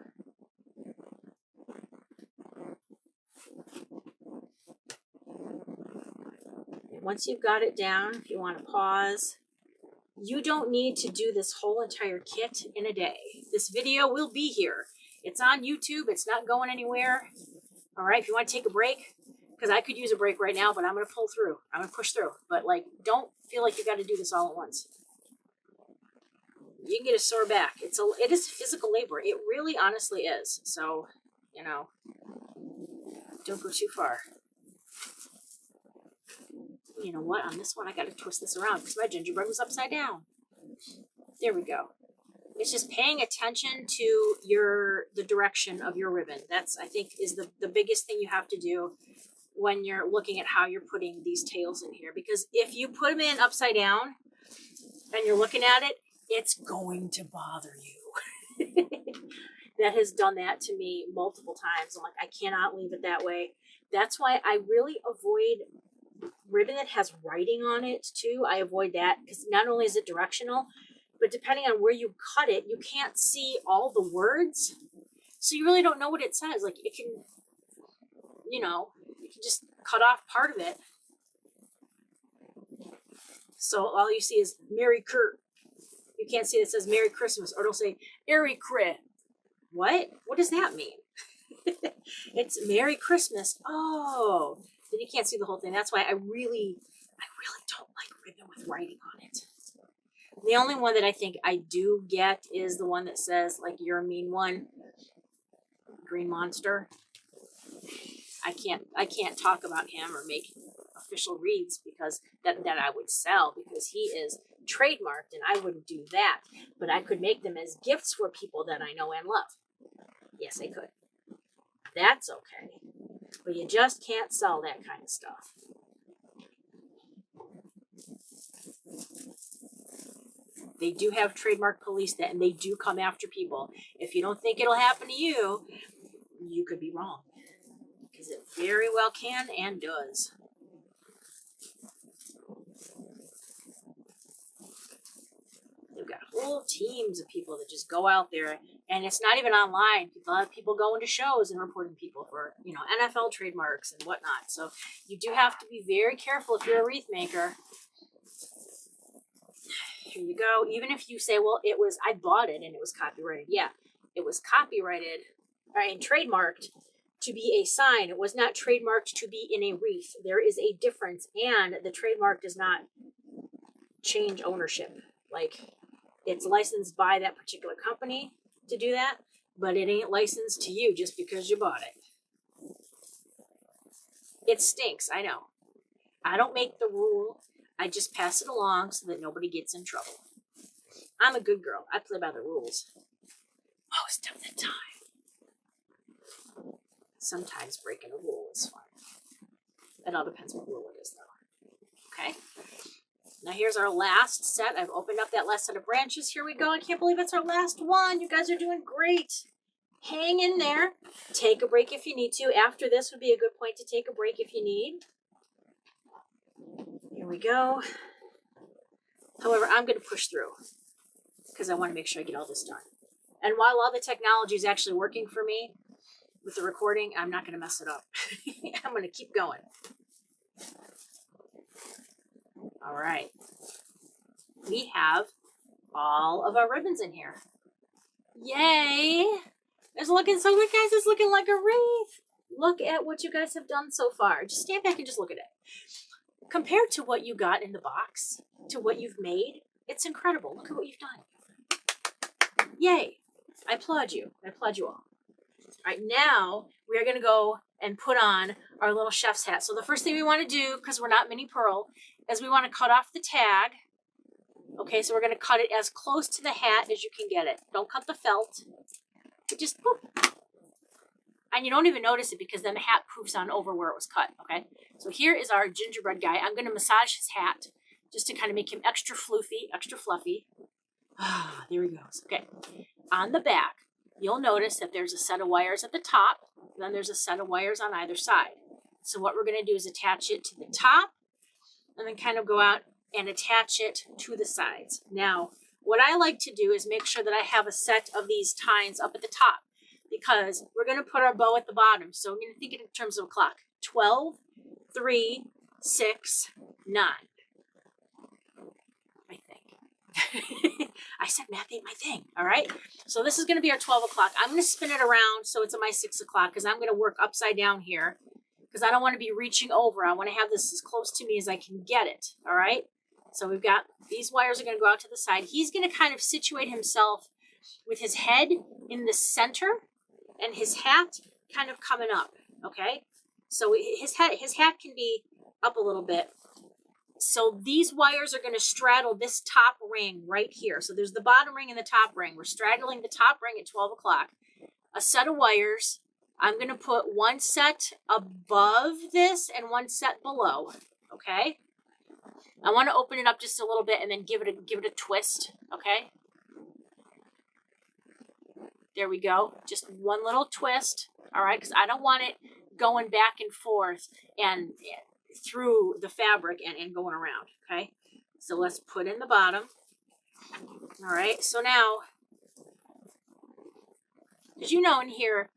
And once you've got it down, if you want to pause, you don't need to do this whole entire kit in a day. This video will be here. It's on YouTube. It's not going anywhere. All right, if you want to take a break, because I could use a break right now, but I'm going to pull through. I'm going to push through. But, like, don't feel like you got to do this all at once. You can get a sore back. It is physical labor. It really honestly is. So, you know, don't go too far. You know what? On this one, I got to twist this around because my gingerbread was upside down. There we go. It's just paying attention to the direction of your ribbon. That's, I think, is the biggest thing you have to do when you're looking at how you're putting these tails in here. Because if you put them in upside down and you're looking at it, it's going to bother you. That has done that to me multiple times. I'm like, I cannot leave it that way. That's why I really avoid ribbon that has writing on it too. I avoid that because not only is it directional, but depending on where you cut it, you can't see all the words. So you really don't know what it says. Like it can, you know, you can just cut off part of it. So all you see is Merry Kurt. You can't see it says Merry Christmas, or it'll say Airy Crit. What? What does that mean? It's Merry Christmas. Oh, then you can't see the whole thing. That's why I really don't like ribbon with writing on it. The only one that I think I do get is the one that says, like, you're a mean one, Green Monster. I can't talk about him or make official reads because that I would sell because he is trademarked and I wouldn't do that. But I could make them as gifts for people that I know and love. Yes, I could. That's okay. But you just can't sell that kind of stuff. They do have trademark police that, and they do come after people. If you don't think it'll happen to you, you could be wrong. Because it very well can and does. They've got whole teams of people that just go out there, and it's not even online. A lot of people going to shows and reporting people for, you know, NFL trademarks and whatnot. So you do have to be very careful if you're a wreath maker. Here you go. Even if you say, well, I bought it and it was copyrighted. Yeah, it was copyrighted and trademarked to be a sign. It was not trademarked to be in a wreath. There is a difference, and the trademark does not change ownership. Like, it's licensed by that particular company to do that, but it ain't licensed to you just because you bought it. It stinks, I know. I don't make the rule. I just pass it along so that nobody gets in trouble. I'm a good girl. I play by the rules. Most of the time. Sometimes breaking a rule is fun. It all depends what rule it is, though. Okay? Now here's our last set. I've opened up that last set of branches. Here we go. I can't believe it's our last one. You guys are doing great. Hang in there. Take a break if you need to. After this would be a good point to take a break if you need. Here we go. However, I'm going to push through because I want to make sure I get all this done. And while all the technology is actually working for me with the recording, I'm not going to mess it up. I'm going to keep going. All right. We have all of our ribbons in here. Yay! It's looking so good, guys. It's looking like a wreath. Look at what you guys have done so far. Just stand back and just look at it. Compared to what you got in the box, to what you've made, it's incredible. Look at what you've done. Yay! I applaud you. I applaud you all. All right, now we are going to go and put on our little chef's hat. So the first thing we want to do, because we're not Mini Pearl, is we want to cut off the tag. Okay, so we're going to cut it as close to the hat as you can get it. Don't cut the felt. But just boop. And you don't even notice it because then the hat poofs on over where it was cut, okay? So here is our gingerbread guy. I'm going to massage his hat just to kind of make him extra floofy, extra fluffy. Ah, there he goes. Okay. On the back, you'll notice that there's a set of wires at the top, and then there's a set of wires on either side. So what we're going to do is attach it to the top, and then kind of go out and attach it to the sides. Now, what I like to do is make sure that I have a set of these tines up at the top, because we're going to put our bow at the bottom. So I'm going to think it in terms of a clock. 12, 3, 6, 9. I think. I said math ain't my thing, all right? So this is going to be our 12 o'clock. I'm going to spin it around so it's at my 6 o'clock because I'm going to work upside down here because I don't want to be reaching over. I want to have this as close to me as I can get it, all right? So we've got these wires are going to go out to the side. He's going to kind of situate himself with his head in the center and his hat kind of coming up, okay? So his hat can be up a little bit. So these wires are going to straddle this top ring right here. So there's the bottom ring and the top ring. We're straddling the top ring at 12 o'clock. A set of wires. I'm going to put one set above this and one set below, okay? I want to open it up just a little bit and then give it a twist, okay? There we go. Just one little twist, all right? Because I don't want it going back and forth and through the fabric and going around, okay? So let's put in the bottom. All right, so now, as you know in here,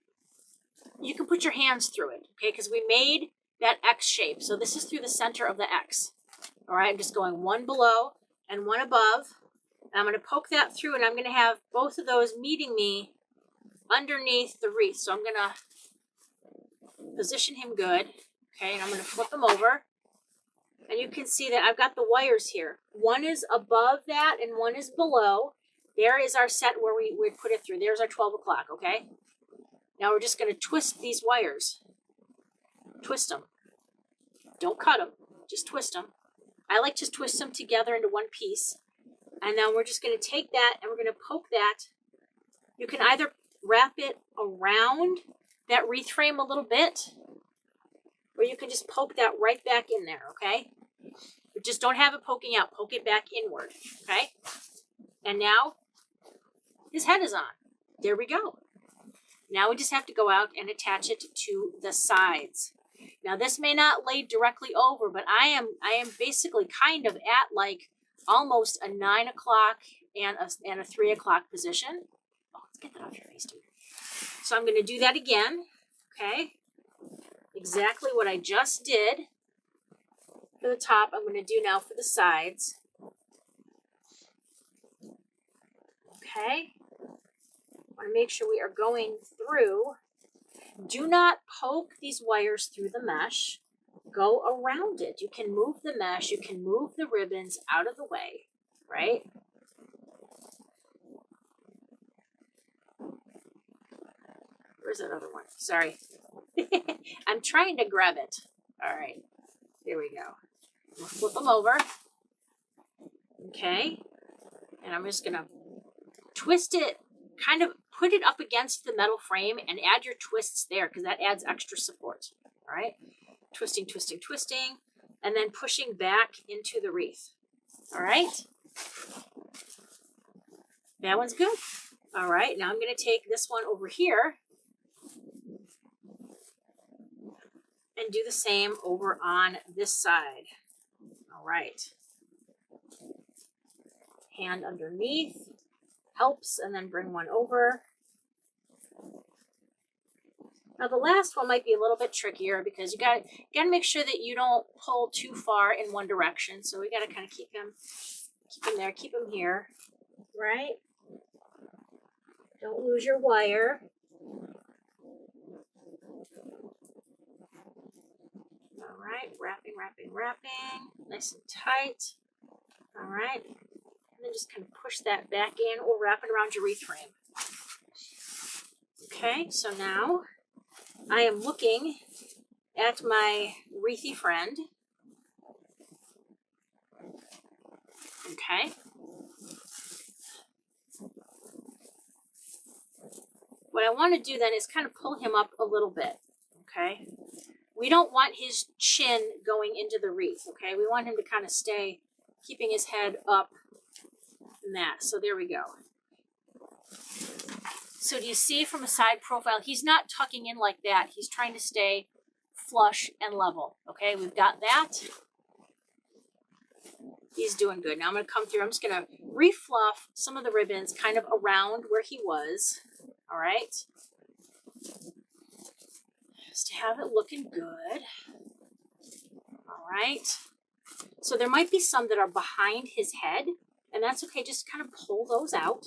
you can put your hands through it, okay? Because we made that X shape. So this is through the center of the X. All right, I'm just going one below and one above. And I'm going to poke that through, and I'm going to have both of those meeting me underneath the wreath. So I'm going to position him good, okay? And I'm going to flip him over. And you can see that I've got the wires here. One is above that and one is below. There is our set where we put it through. There's our 12 o'clock, okay? Now we're just going to twist these wires. Twist them. Don't cut them. Just twist them. I like to twist them together into one piece. And then we're just going to take that and we're going to poke that. You can either wrap it around that wreath frame a little bit, or you can just poke that right back in there, okay? But just don't have it poking out. Poke it back inward, okay? And now his head is on. There we go. Now we just have to go out and attach it to the sides. Now this may not lay directly over, but I am basically kind of at like almost a 9 o'clock and a 3 o'clock position. Oh, let's get that off your face, dude. So I'm going to do that again, okay? Exactly what I just did for the top, I'm going to do now for the sides. Okay? I want to make sure we are going through. Do not poke these wires through the mesh. Go around it. You can move the mesh. You can move the ribbons out of the way, right? Where's that other one? Sorry. I'm trying to grab it. All right. There we go. We'll flip them over. Okay. And I'm just going to twist it, kind of put it up against the metal frame and add your twists there because that adds extra support. All right. Twisting, twisting, twisting, and then pushing back into the wreath. All right. That one's good. All right. Now I'm going to take this one over here and do the same over on this side. All right. Hand underneath helps, and then bring one over. Now the last one might be a little bit trickier because you got to make sure that you don't pull too far in one direction. So we got to kind of keep him there, keep him here, right? Don't lose your wire. All right, wrapping, wrapping, wrapping, nice and tight. All right, and then and just kind of push that back in or wrap it around your wreath frame. Okay, so now I am looking at my wreathy friend. Okay. What I want to do then is kind of pull him up a little bit. Okay. We don't want his chin going into the wreath. Okay. We want him to kind of stay keeping his head up and that. So there we go. So do you see from a side profile, he's not tucking in like that. He's trying to stay flush and level. Okay, we've got that. He's doing good. Now I'm going to come through. I'm just going to refluff some of the ribbons kind of around where he was. All right. Just to have it looking good. All right. So there might be some that are behind his head, and that's okay. Just kind of pull those out.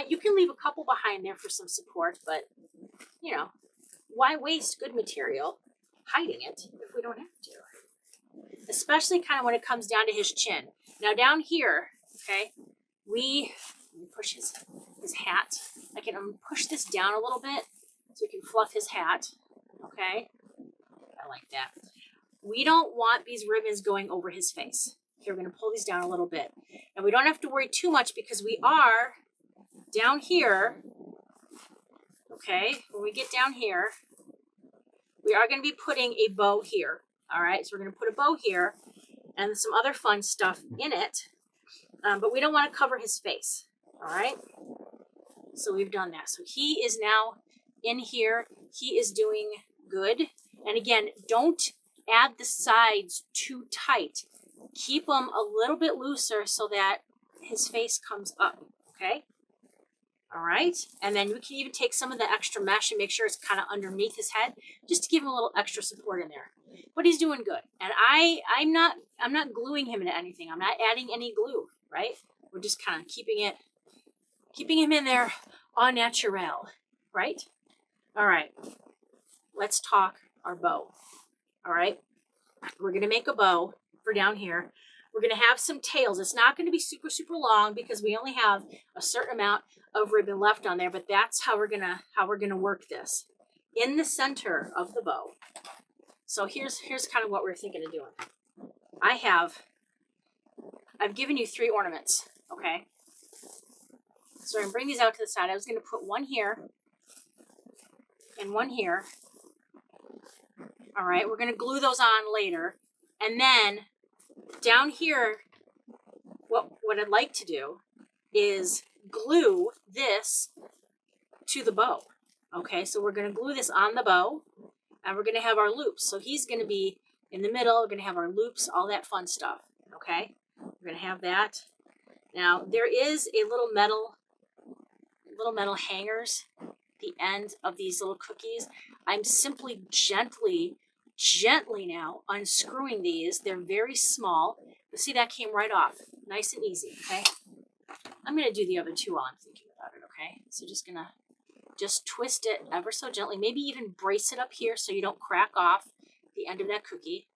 You can leave a couple behind there for some support, but, you know, why waste good material hiding it if we don't have to? Especially kind of when it comes down to his chin. Now down here, okay, let me push his hat. I can push this down a little bit so we can fluff his hat, okay? I like that. We don't want these ribbons going over his face. Okay, we're going to pull these down a little bit. And we don't have to worry too much because we are down here, okay, when we get down here, we are going to be putting a bow here, all right? So we're going to put a bow here and some other fun stuff in it, but we don't want to cover his face, all right? So we've done that. So he is now in here. He is doing good. And again, don't add the sides too tight. Keep them a little bit looser so that his face comes up, okay? All right, and then we can even take some of the extra mesh and make sure it's kind of underneath his head, just to give him a little extra support in there. But he's doing good, and I'm not gluing him into anything. I'm not adding any glue, right? We're just kind of keeping him in there au naturel, right? All right, let's talk our bow. All right, we're gonna make a bow for down here. We're going to have some tails. It's not going to be super, super long because we only have a certain amount of ribbon left on there, but that's how we're going to work this in the center of the bow. So here's kind of what we're thinking of doing. I've given you 3 ornaments, okay? So I'm going to bring these out to the side. I was going to put one here and one here. All right, we're going to glue those on later. And then down here, what I'd like to do is glue this to the bow. Okay, so we're going to glue this on the bow, and we're going to have our loops. So he's going to be in the middle. We're going to have our loops, all that fun stuff. Okay, we're going to have that. Now, there is a little metal hangers at the end of these little cookies. I'm simply gently now unscrewing these. They're very small. But see, that came right off. Nice and easy, okay? I'm going to do the other 2 while I'm thinking about it, okay? So just twist it ever so gently. Maybe even brace it up here so you don't crack off the end of that cookie.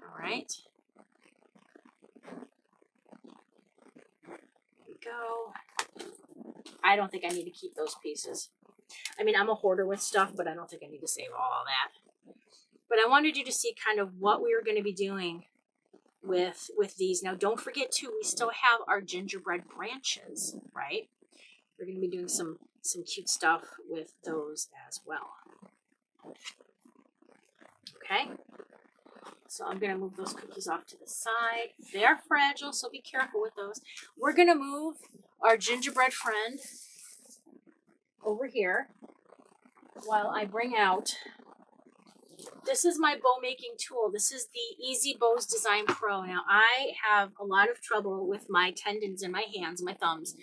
All right. There we go. I don't think I need to keep those pieces. I mean, I'm a hoarder with stuff, but I don't think I need to save all that. But I wanted you to see kind of what we were going to be doing with these. Now, don't forget, too, we still have our gingerbread branches, right? We're going to be doing some cute stuff with those as well. Okay? So I'm going to move those cookies off to the side. They're fragile, so be careful with those. We're going to move our gingerbread friend over here while I bring out, this is my bow making tool. This is the Easy Bows Design Pro. Now I have a lot of trouble with my tendons in my hands, my thumbs.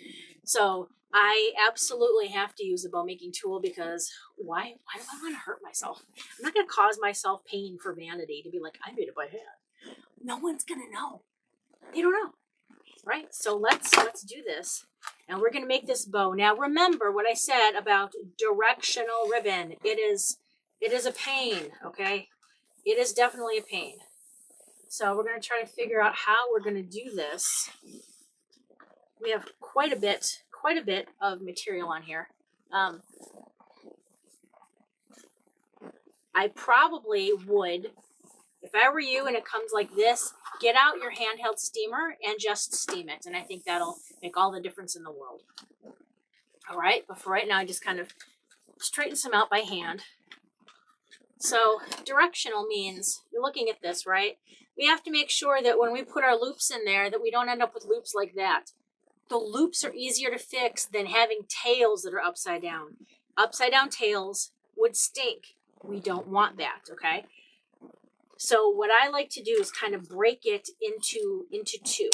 So I absolutely have to use a bow making tool because why do I want to hurt myself? I'm not going to cause myself pain for vanity to be like, I made it by hand. No one's going to know. They don't know. Right? So let's do this. And we're going to make this bow. Now, remember what I said about directional ribbon. It is a pain, okay? It is definitely a pain. So we're going to try to figure out how we're going to do this. We have quite a bit of material on here. I probably would, if I were you and it comes like this, get out your handheld steamer and just steam it. And I think that'll make all the difference in the world. All right, but for right now, I just kind of straighten some out by hand. So directional means, you're looking at this, right? We have to make sure that when we put our loops in there that we don't end up with loops like that. The loops are easier to fix than having tails that are upside down. Upside down tails would stink. We don't want that, okay? So what I like to do is kind of break it into two,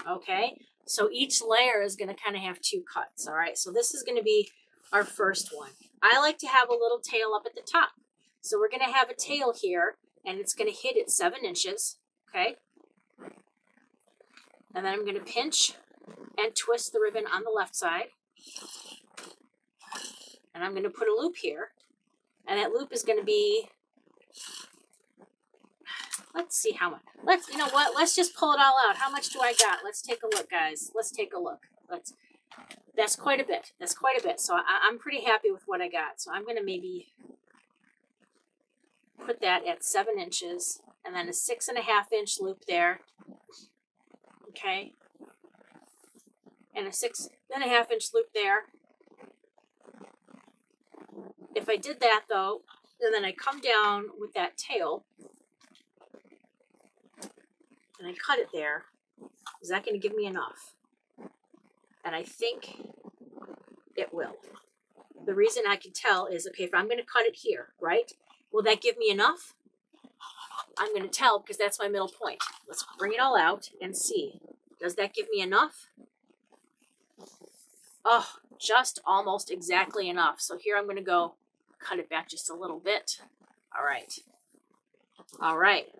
okay? So each layer is going to kind of have two cuts, all right? So this is going to be our first one. I like to have a little tail up at the top. So we're going to have a tail here, and it's going to hit at 7 inches, okay? And then I'm going to pinch and twist the ribbon on the left side. And I'm going to put a loop here. And that loop is going to be, let's see how much. You know what? Let's just pull it all out. How much do I got? Let's take a look, guys. Let's take a look. That's quite a bit. That's quite a bit. So I'm pretty happy with what I got. So I'm going to maybe put that at 7 inches and then a 6.5-inch loop there. Okay. And a 6.5-inch loop there. If I did that though, and then I come down with that tail and I cut it there, is that going to give me enough? And I think it will. The reason I can tell is, okay, if I'm going to cut it here, right? Will that give me enough? I'm going to tell because that's my middle point. Let's bring it all out and see. Does that give me enough? Oh, just almost exactly enough. So here I'm going to go cut it back just a little bit. All right. All right.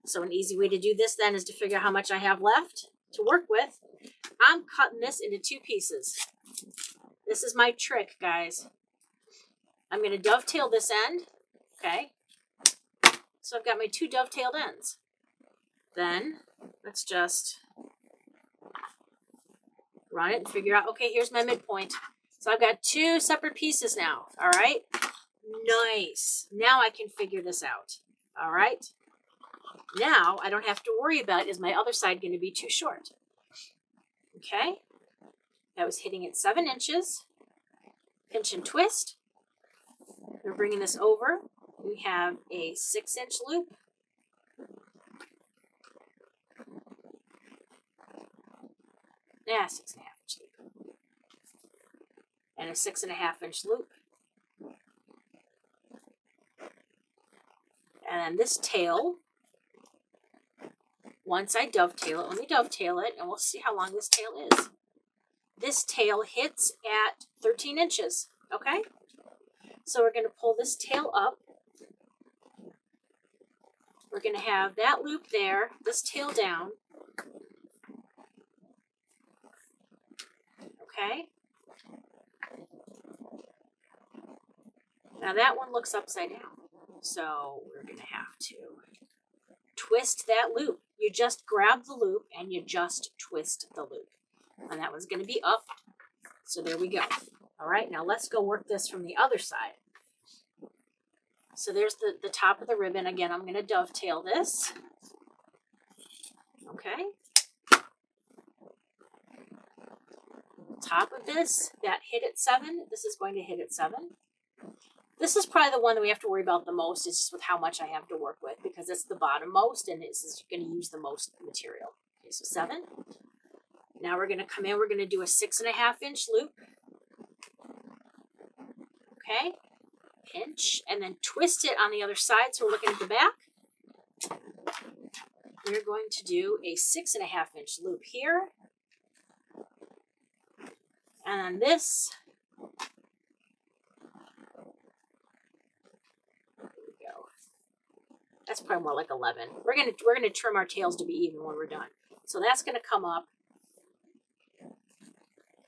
So an easy way to do this then is to figure out how much I have left to work with. I'm cutting this into 2 pieces. This is my trick, guys. I'm going to dovetail this end. Okay. So I've got my 2 dovetailed ends. Then let's just run it and figure out, okay, here's my midpoint. So I've got 2 separate pieces now. All right. Nice. Now I can figure this out. All right. Now I don't have to worry about, is my other side going to be too short? Okay. That was hitting at 7 inches. Pinch and twist. We're bringing this over. We have a 6-inch loop. Yeah, 6.5-inch loop. And a 6.5-inch loop. And then this tail, once I dovetail it, let me dovetail it and we'll see how long this tail is. This tail hits at 13 inches, okay? So we're going to pull this tail up. We're going to have that loop there, this tail down. Okay? Now that one looks upside down. So we're going to have to twist that loop. You just grab the loop and you just twist the loop. And that one's going to be up. So there we go. All right, now let's go work this from the other side. So there's the top of the ribbon. Again, I'm going to dovetail this. Okay. Top of this, that hit at 7. This is going to hit at 7. This is probably the one that we have to worry about the most. It's just with how much I have to work with because it's the bottom most and this is going to use the most material. Okay, so 7. Now we're going to come in. We're going to do a 6.5-inch loop. Okay. Pinch and then twist it on the other side. So we're looking at the back. We're going to do a 6.5-inch loop here. And this. There we go. That's probably more like 11. We're gonna trim our tails to be even when we're done. So that's gonna come up.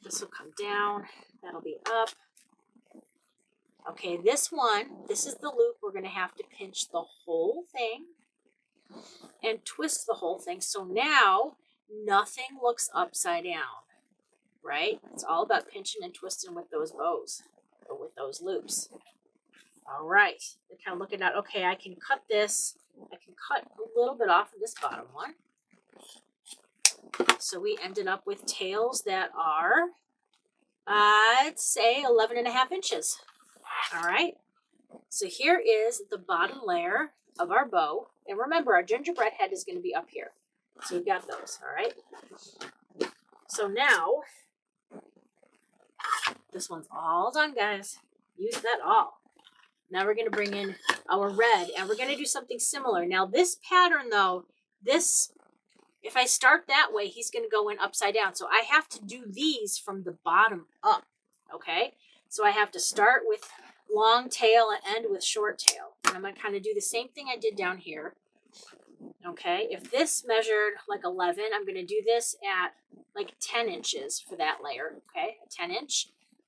This will come down. That'll be up. Okay, this one, this is the loop. We're going to have to pinch the whole thing. and twist the whole thing. So now nothing looks upside down, right? It's all about pinching and twisting with those bows or with those loops. All right, they're kind of looking at, okay, I can cut this. I can cut a little bit off of this bottom one. So we ended up with tails that are, I'd say 11.5 inches. All right, so here is the bottom layer of our bow. And remember, our gingerbread head is going to be up here. So we've got those, all right? So now, this one's all done, guys. Use that all. Now we're going to bring in our red, and we're going to do something similar. Now this pattern, though, if I start that way, he's going to go in upside down. So I have to do these from the bottom up, okay? So I have to start with long tail and end with short tail. And I'm going to kind of do the same thing I did down here, okay? If this measured like 11, I'm going to do this at like 10 inches for that layer, okay? A 10 inch.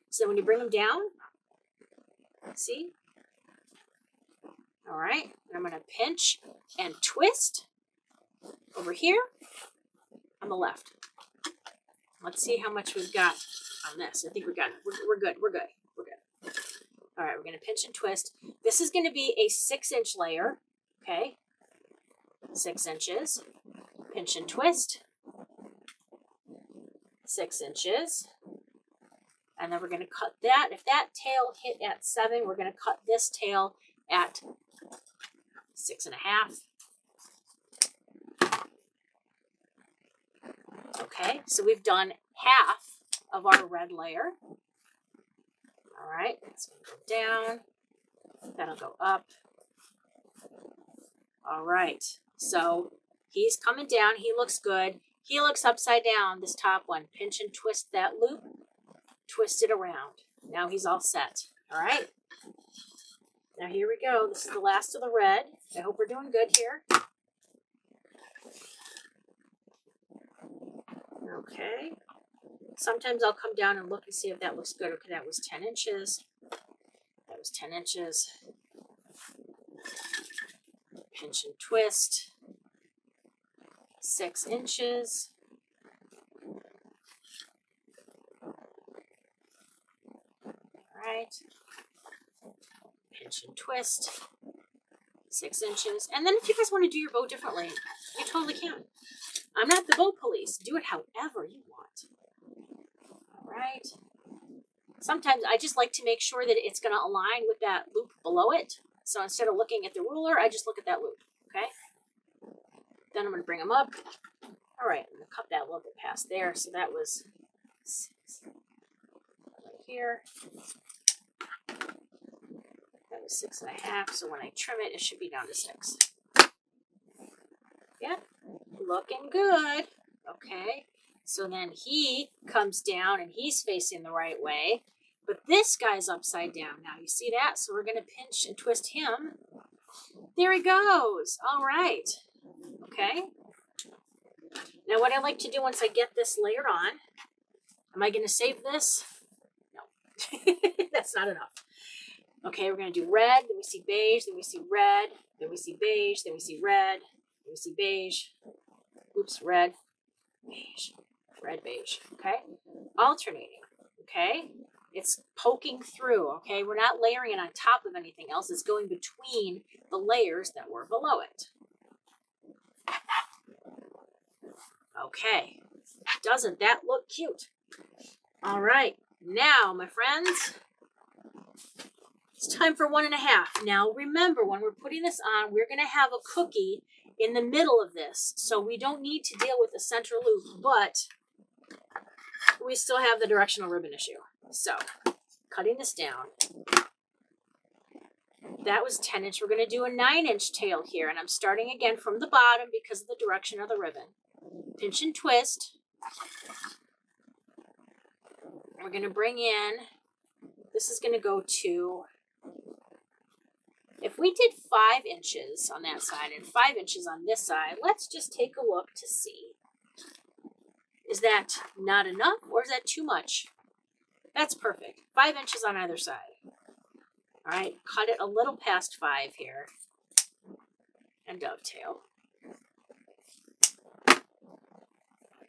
So when you bring them down, see? All right, and I'm going to pinch and twist over here on the left. Let's see how much we've got on this. I think we got it. We're good. We're good. We're good. All right, we're going to pinch and twist. This is going to be a 6-inch layer, okay? 6 inches. Pinch and twist. 6 inches. And then we're going to cut that. If that tail hit at 7, we're going to cut this tail at 6.5. Okay, so we've done half of our red layer. All right, it's going to go down. That'll go up. All right, so he's coming down. He looks good. He looks upside down, this top one. Pinch and twist that loop. Twist it around. Now he's all set. All right. Now here we go. This is the last of the red. I hope we're doing good here. Okay. Sometimes I'll come down and look and see if that looks good. Okay, that was 10 inches. That was 10 inches. Pinch and twist. 6 inches. All right. Pinch and twist. 6 inches. And then if you guys want to do your bow differently, you totally can. I'm not the bow police. Do it however you want. All right. Sometimes I just like to make sure that it's going to align with that loop below it. So instead of looking at the ruler, I just look at that loop. Okay. Then I'm going to bring them up. All right. I'm going to cut that a little bit past there. So that was 6 right here. That was 6.5. So when I trim it, it should be down to 6. Yeah. Looking good. Okay. So then he comes down and he's facing the right way. But this guy's upside down now. You see that? So we're going to pinch and twist him. There he goes. All right. Okay. Now what I like to do once I get this layered on, am I going to save this? No. That's not enough. Okay, we're going to do red, then we see beige, then we see red, then we see beige, then we see red, then we see beige. Oops, red, beige, red, beige. Okay, alternating. Okay, it's poking through. Okay, we're not layering it on top of anything else. It's going between the layers that were below it. Okay, doesn't that look cute? All right, now, my friends, it's time for 1.5. Now, remember, when we're putting this on, we're going to have a cookie in the middle of this. So we don't need to deal with the center loop, but we still have the directional ribbon issue. So, cutting this down. That was 10 inch. We're going to do a 9-inch tail here, and I'm starting again from the bottom because of the direction of the ribbon. Pinch and twist. We're going to bring in, this is going to go to, if we did 5 inches on that side and 5 inches on this side, let's just take a look to see. Is that not enough or is that too much? That's perfect. 5 inches on either side. All right, cut it a little past 5 here and dovetail.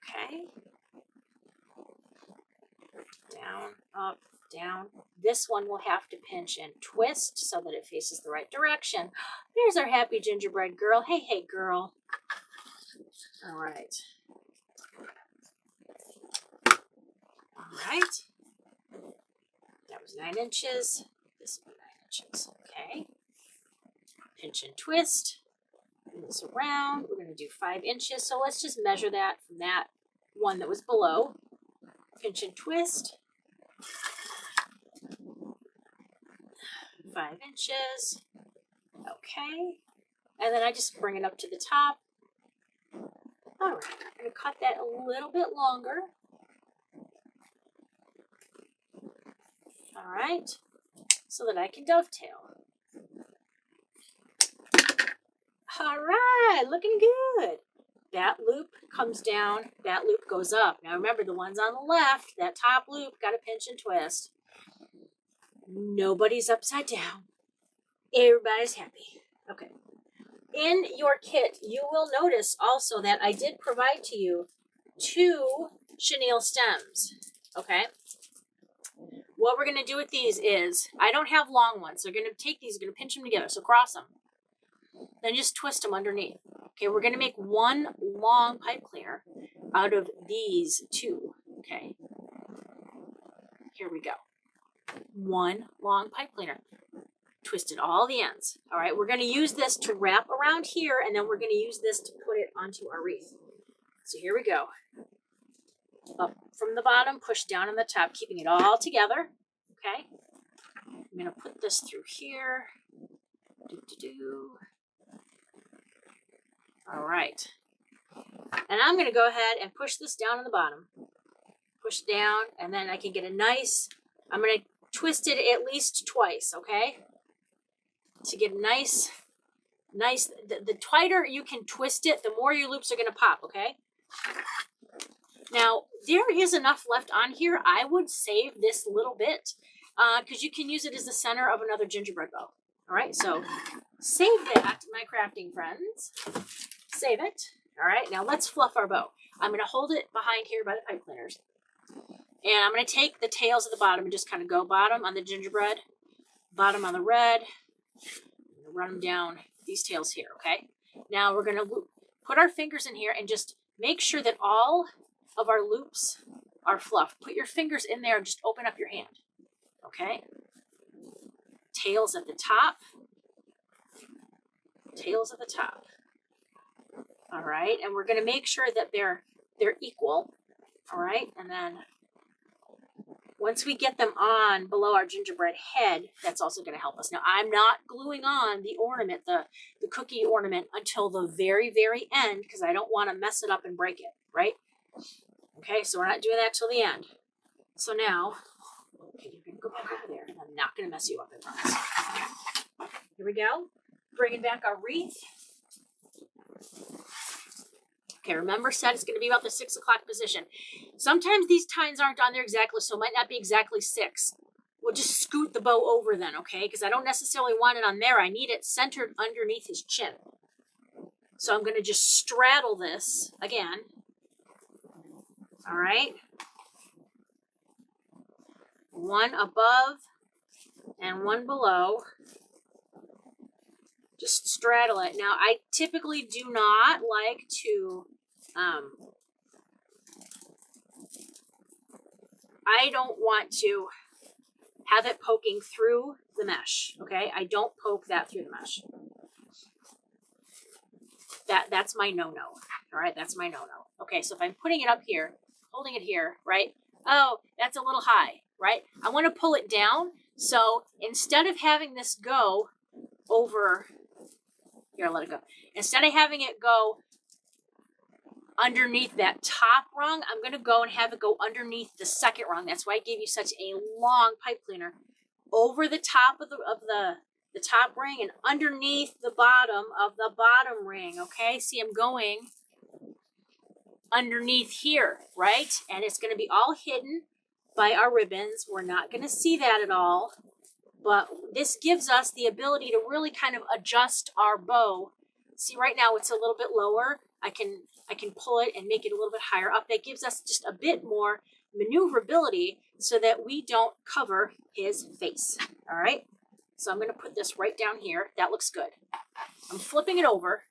Okay. Down, up, down. This one will have to pinch and twist so that it faces the right direction. There's our happy gingerbread girl. Hey, hey, girl. All right. All right. That was 9 inches. This will be 9 inches. Okay. Pinch and twist. Bring this around. We're going to do 5 inches. So let's just measure that from that one that was below. Pinch and twist. 5 inches. Okay. And then I just bring it up to the top. All right. I'm going to cut that a little bit longer. All right. So that I can dovetail. All right. Looking good. That loop comes down. That loop goes up. Now remember, the ones on the left, that top loop, got to pinch and twist. Nobody's upside down. Everybody's happy. Okay. In your kit, you will notice also that I did provide to you 2 chenille stems. Okay. What we're going to do with these is, I don't have long ones, so you're going to take these, you're going to pinch them together, so cross them. Then just twist them underneath. Okay, we're going to make one long pipe cleaner out of these 2. Okay. Here we go. One long pipe cleaner. Twisted all the ends. All right, we're going to use this to wrap around here, and then we're going to use this to put it onto our wreath. So here we go. Up from the bottom, push down on the top, keeping it all together. Okay. I'm going to put this through here. All right. And I'm going to go ahead and push this down on the bottom. Push down, and then I can get a nice, I'm going to twist it at least twice, okay? To get nice, the tighter you can twist it, the more your loops are going to pop, okay? Now, there is enough left on here. I would save this little bit because you can use it as the center of another gingerbread bow. All right, so save that, my crafting friends. Save it. All right, now let's fluff our bow. I'm going to hold it behind here by the pipe cleaners. And I'm going to take the tails at the bottom and just kind of go bottom on the gingerbread, bottom on the red. I'm going to run them down these tails here, okay? Now we're going to put our fingers in here and just make sure that all of our loops are fluffed. Put your fingers in there and just open up your hand, okay? Tails at the top. Tails at the top. All right, and we're going to make sure that they're equal. All right, and then once we get them on below our gingerbread head, that's also going to help us. Now, I'm not gluing on the ornament, the cookie ornament, until the very, very end because I don't want to mess it up and break it, right? Okay, so we're not doing that till the end. So now, okay, you're going to go back over there, and I'm not going to mess you up, I promise. Here we go. Bringing back our wreath. Okay, remember, set it's going to be about the 6 o'clock position. Sometimes these tines aren't on there exactly, so it might not be exactly 6. We'll just scoot the bow over then, okay? Because I don't necessarily want it on there. I need it centered underneath his chin. So I'm going to just straddle this again. All right. One above and one below. Just straddle it. Now, I typically do not like to, I don't want to have it poking through the mesh, okay? I don't poke that through the mesh. That's my no-no, all right? That's my no-no. Okay, so if I'm putting it up here, holding it here, right? Oh, that's a little high, right? I want to pull it down. So instead of having this go over, here, I'll let it go. Instead of having it go underneath that top rung, I'm going to go and have it go underneath the second rung. That's why I gave you such a long pipe cleaner. Over the top of the top ring and underneath the bottom of the bottom ring, okay? See, I'm going underneath here, right? And it's going to be all hidden by our ribbons. We're not going to see that at all, but this gives us the ability to really kind of adjust our bow. See, right now it's a little bit lower. I can pull it and make it a little bit higher up. That gives us just a bit more maneuverability so that we don't cover his face. All right. So I'm going to put this right down here. That looks good. I'm flipping it over.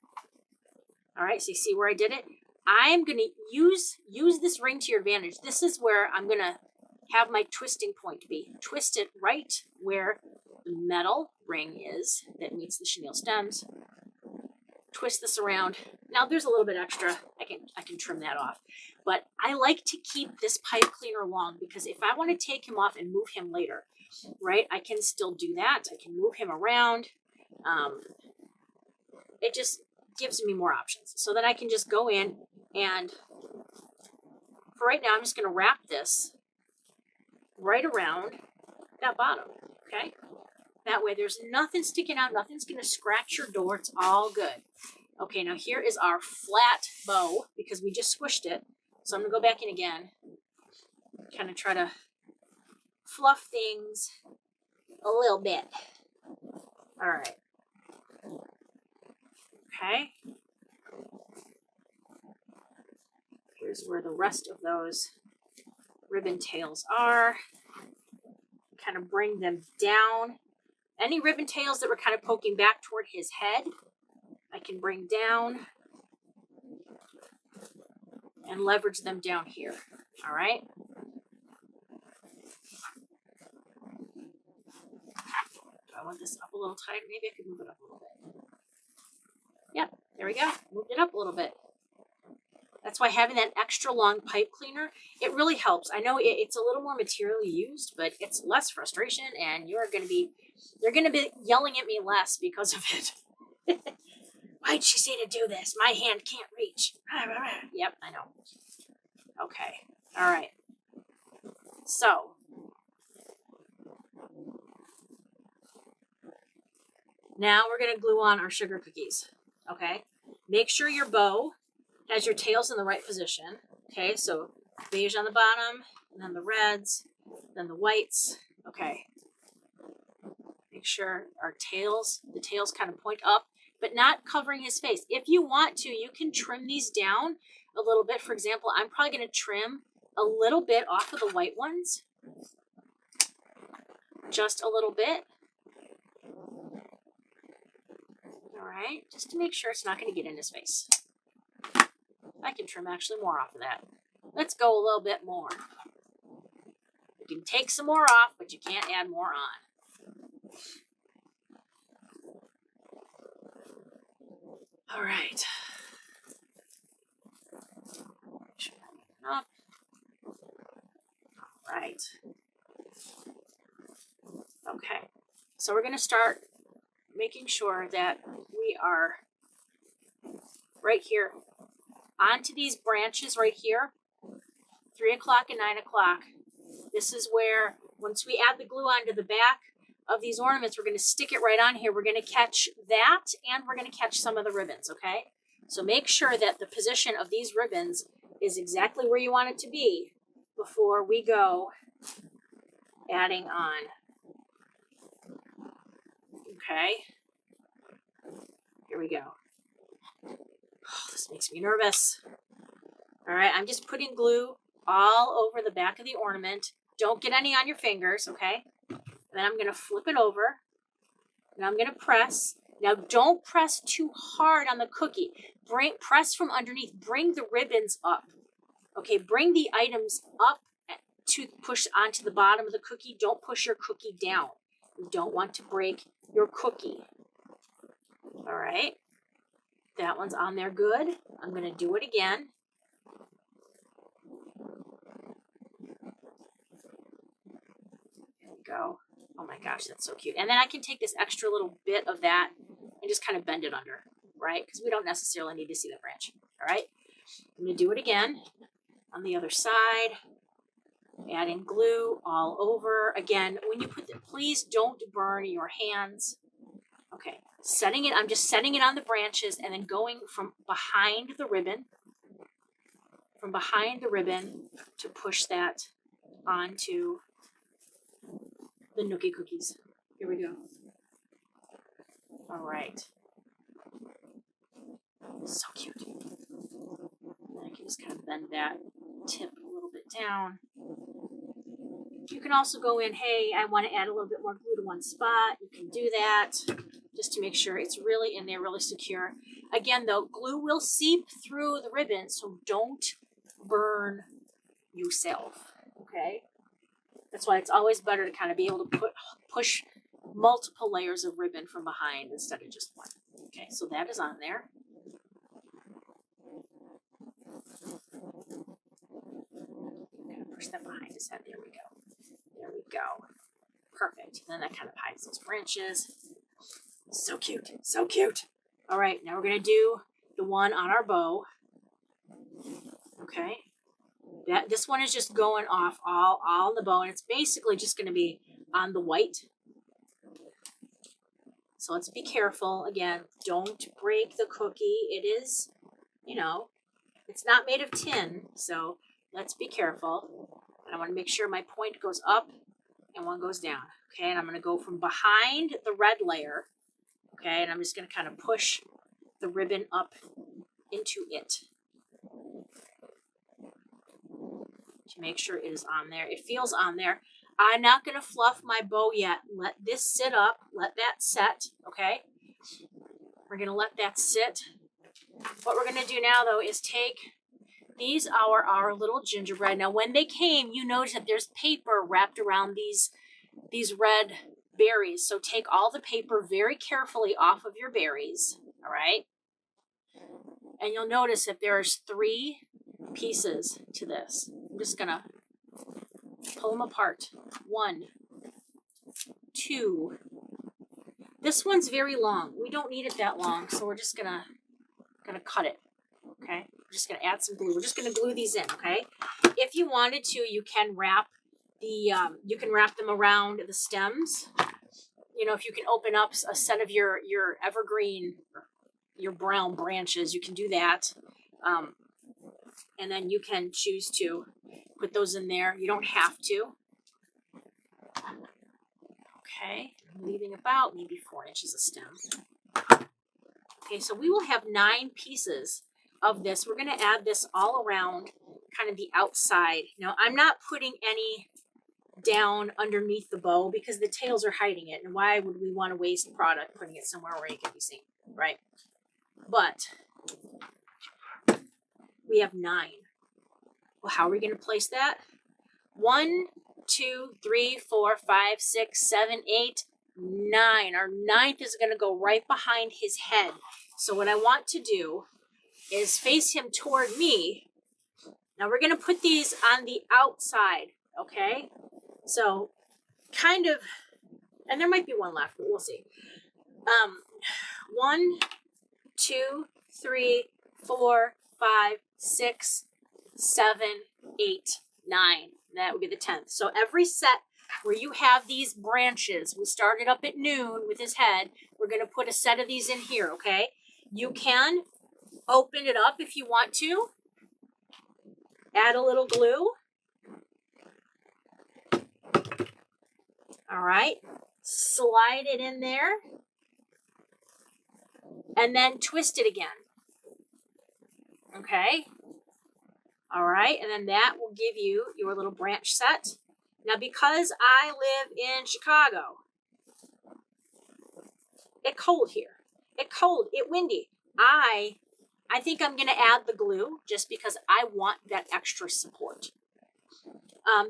All right. So you see where I did it? I'm going to use this ring to your advantage. This is where I'm going to have my twisting point be. Twist it right where the metal ring is that meets the chenille stems. Twist this around. Now there's a little bit extra. I can trim that off. But I like to keep this pipe cleaner long because if I want to take him off and move him later, right, I can still do that. I can move him around. It just gives me more options. So then I can just go in and for right now, I'm just going to wrap this right around that bottom, okay? That way there's nothing sticking out, nothing's going to scratch your door. It's all good. Okay, now here is our flat bow because we just squished it. So I'm going to go back in again, kind of try to fluff things a little bit. All right. Okay. Here's where the rest of those ribbon tails are. Kind of bring them down. Any ribbon tails that were kind of poking back toward his head, I can bring down and leverage them down here. All right. Do I want this up a little tighter? Maybe I could move it up a little bit. Yep, there we go. Moved it up a little bit. That's why having that extra long pipe cleaner, it really helps. I know it's a little more material used, but it's less frustration and they're going to be yelling at me less because of it. Why'd she say to do this? My hand can't reach. Yep, I know. Okay. All right. So now we're going to glue on our sugar cookies. Okay. Make sure your bow has your tails in the right position. Okay. So beige on the bottom, and then the reds, then the whites. Okay. Make sure the tails kind of point up, but not covering his face. If you want to, you can trim these down a little bit. For example, I'm probably going to trim a little bit off of the white ones. Just a little bit. All right, just to make sure it's not going to get in his face. I can trim actually more off of that. Let's go a little bit more. You can take some more off, but you can't add more on. All right. Up. All right. Okay. So we're going to start making sure that we are right here onto these branches right here, 3 o'clock and 9 o'clock. This is where, once we add the glue onto the back of these ornaments, we're going to stick it right on here. We're going to catch that, and we're going to catch some of the ribbons, okay? So make sure that the position of these ribbons is exactly where you want it to be before we go adding on. Okay. Here we go. Oh, this makes me nervous. All right, I'm just putting glue all over the back of the ornament. Don't get any on your fingers, okay? And then I'm going to flip it over. And I'm going to press. Now, don't press too hard on the cookie. Press from underneath. Bring the ribbons up. Okay, bring the items up to push onto the bottom of the cookie. Don't push your cookie down. You don't want to break your cookie. All right. That one's on there good. I'm going to do it again. There we go. Oh my gosh, that's so cute. And then I can take this extra little bit of that and just kind of bend it under, right? Because we don't necessarily need to see the branch. All right. I'm going to do it again on the other side. Adding glue all over. Again, when you put it, please don't burn your hands. Okay. I'm just setting it on the branches and then going from behind the ribbon, to push that onto the nookie cookies. Here we go. All right. So cute. just kind of bend that tip a little bit down. You can also go in, hey, I want to add a little bit more glue to one spot. You can do that just to make sure it's really in there, really secure. Again, though, glue will seep through the ribbon, so don't burn yourself, okay? That's why it's always better to kind of be able to push multiple layers of ribbon from behind instead of just one. Okay, so that is on there. I'm going to push that behind his head. There we go. There we go. Perfect. And then that kind of hides those branches. So cute. So cute. All right, now we're going to do the one on our bow. Okay. This one is just going off all on the bow, and it's basically just going to be on the white. So let's be careful. Again, don't break the cookie. It is, you know, it's not made of tin, so let's be careful. And I want to make sure my point goes up and one goes down. Okay, and I'm going to go from behind the red layer. Okay, and I'm just going to kind of push the ribbon up into it to make sure it is on there. It feels on there. I'm not going to fluff my bow yet. Let this sit up. Let that set, okay? We're going to let that sit. What we're going to do now, though, is take these are our little gingerbread. Now, when they came, you notice that there's paper wrapped around these red berries. So take all the paper very carefully off of your berries, all right? And you'll notice that there's 3 pieces to this. I'm just going to pull them apart. 1, 2. This one's very long. We don't need it that long, so we're just gonna cut it. Okay, we're just gonna add some glue. We're just gonna glue these in. Okay, if you wanted to, you can wrap them around the stems. You know, if you can open up a set of your evergreen, your brown branches, you can do that. And then you can choose to put those in there. You don't have to. Okay, I'm leaving about maybe 4 inches of stem. Okay, so we will have 9 pieces of this. We're going to add this all around kind of the outside. Now, I'm not putting any down underneath the bow because the tails are hiding it. And why would we want to waste product putting it somewhere where it can be seen, right? But we have 9. Well, how are we going to place that? 1, 2, 3, 4, 5, 6, 7, 8, 9. Our 9th is going to go right behind his head. So what I want to do is face him toward me. Now we're going to put these on the outside, okay? So kind of, and there might be one left, but we'll see. 1, 2, 3, 4, 5, 6, 7, 8, 9. That would be the 10th. So every set where you have these branches, we started up at noon with his head. We're going to put a set of these in here, okay? You can open it up if you want to. Add a little glue. All right. Slide it in there. And then twist it again. Okay. All right. And then that will give you your little branch set. Now, because I live in Chicago, it's cold here. It's cold. It's windy. I think I'm going to add the glue just because I want that extra support.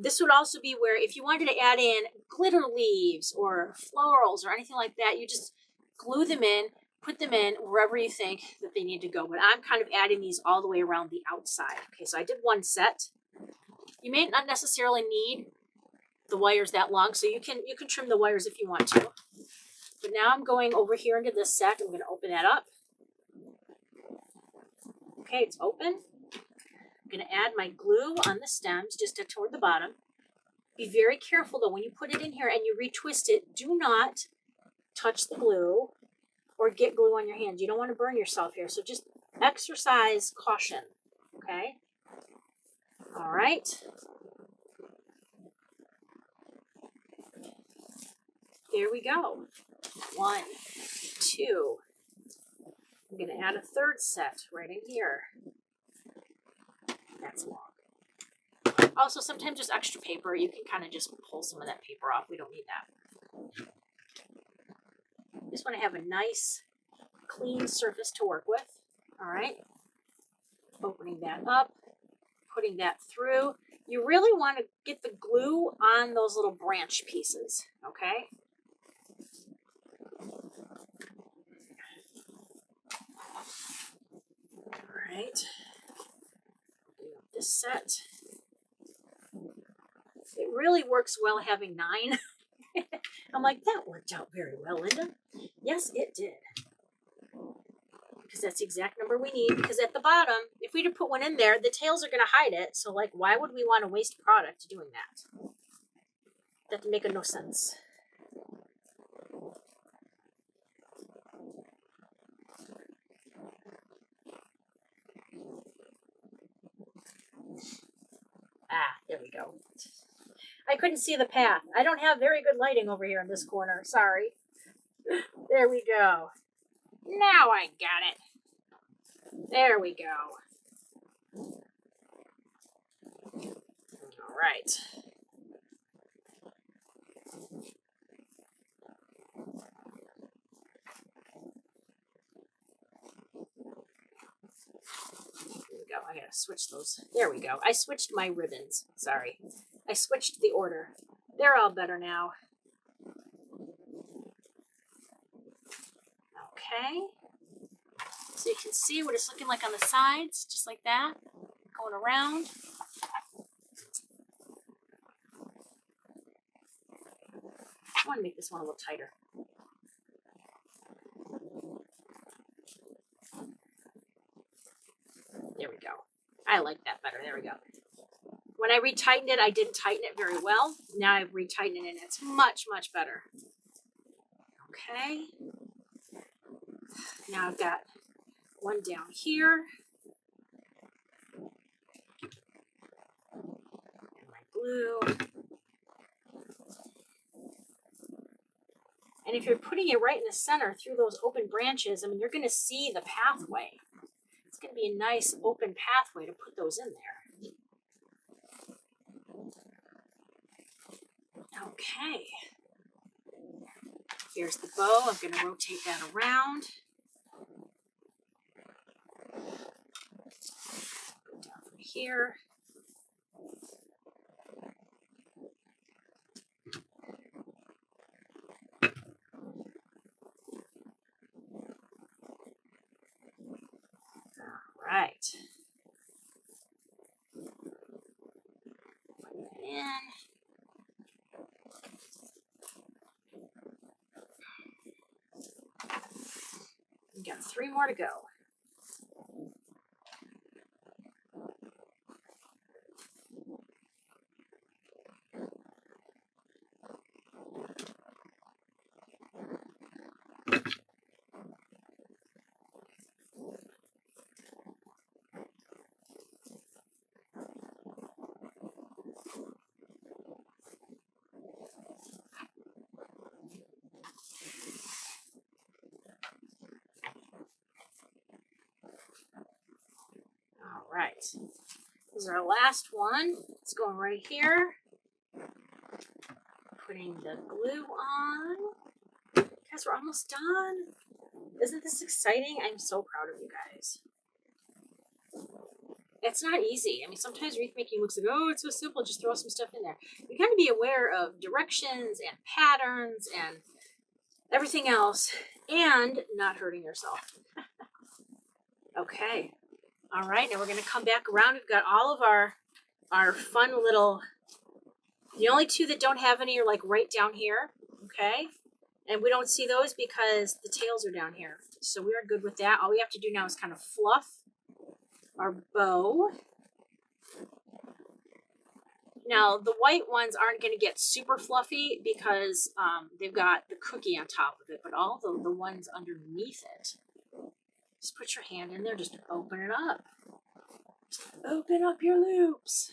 This would also be where if you wanted to add in glitter leaves or florals or anything like that, you just glue them in, put them in wherever you think that they need to go. But I'm kind of adding these all the way around the outside. Okay, so I did one set. You may not necessarily need the wires that long, so you can trim the wires if you want to. But now I'm going over here into this set. I'm going to open that up. Okay, it's open. I'm going to add my glue on the stems just toward the bottom. Be very careful though when you put it in here and you retwist it. Do not touch the glue or get glue on your hands. You don't want to burn yourself here, so just exercise caution. Okay. All right. There we go. 1, 2. I'm going to add a third set right in here. Also, sometimes just extra paper, you can kind of just pull some of that paper off. We don't need that. Just want to have a nice, clean surface to work with. All right. Opening that up, putting that through. You really want to get the glue on those little branch pieces, okay? All right. This set. It really works well having 9. I'm like, that worked out very well, Linda. Yes, it did. Because that's the exact number we need. Because at the bottom, if we'd have put one in there, the tails are going to hide it. So, like, why would we want to waste product doing that? That would make no sense. Ah, there we go. I couldn't see the path. I don't have very good lighting over here in this corner. Sorry. There we go. Now I got it. There we go. All right. I gotta switch those. There we go. I switched my ribbons. Sorry. I switched the order. They're all better now. Okay. So you can see what it's looking like on the sides, just like that. Going around. I want to make this one a little tighter. There we go. I like that better. There we go. When I retightened it, I didn't tighten it very well. Now I've retightened it and it's much, much better. Okay. Now I've got one down here. And my glue. And if you're putting it right in the center through those open branches, I mean, you're going to see the pathway. It's going to be a nice open pathway to put those in there. Okay. Here's the bow. I'm going to rotate that around. Go down from here. All right. Put that in. We got 3 more to go. All right. This is our last one. It's going right here. Putting the glue on. Guys, we're almost done. Isn't this exciting? I'm so proud of you guys. It's not easy. I mean, sometimes wreath making looks like, oh, it's so simple. Just throw some stuff in there. You got to be aware of directions and patterns and everything else and not hurting yourself. Okay. All right. Now we're going to come back around. We've got all of our fun little, the only 2 that don't have any are like right down here. Okay. And we don't see those because the tails are down here. So we are good with that. All we have to do now is kind of fluff our bow. Now, the white ones aren't going to get super fluffy because they've got the cookie on top of it, but all the ones underneath it, just put your hand in there, just open it up. Just open up your loops.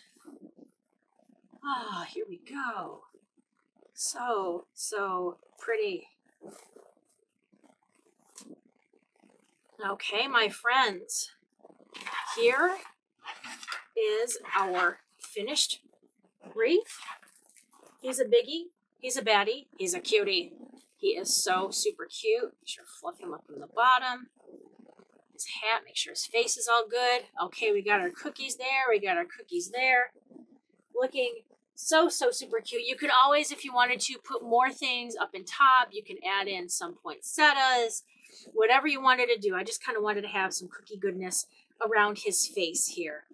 Ah, here we go. So, so pretty. Okay, my friends, here is our finished wreath. He's a biggie. He's a baddie. He's a cutie. He is so super cute. Make sure to fluff him up from the bottom. His hat, make sure his face is all good. Okay, we got our cookies there. We got our cookies there. Looking so super cute. You could always, if you wanted to, put more things up in top. You can add in some poinsettias, whatever you wanted to do. I just kind of wanted to have some cookie goodness around his face here.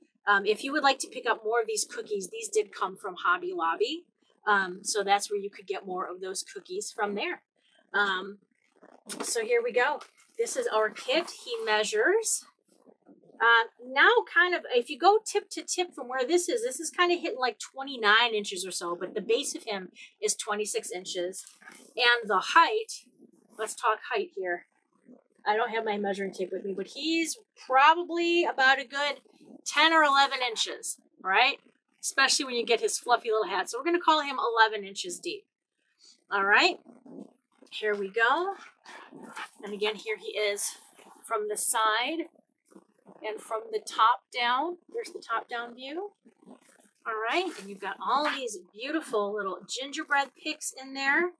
If you would like to pick up more of these cookies, these did come from Hobby Lobby. So that's where you could get more of those cookies from there. So here we go. This is our kit. He measures. Now kind of, if you go tip to tip from where this is kind of hitting like 29 inches or so, but the base of him is 26 inches. And the height, let's talk height here. I don't have my measuring tape with me, but he's probably about a good 10 or 11 inches, right? Especially when you get his fluffy little hat. So we're going to call him 11 inches deep. All right, here we go. And again, here he is from the side and from the top down. There's the top down view. All right, and you've got all these beautiful little gingerbread picks in there.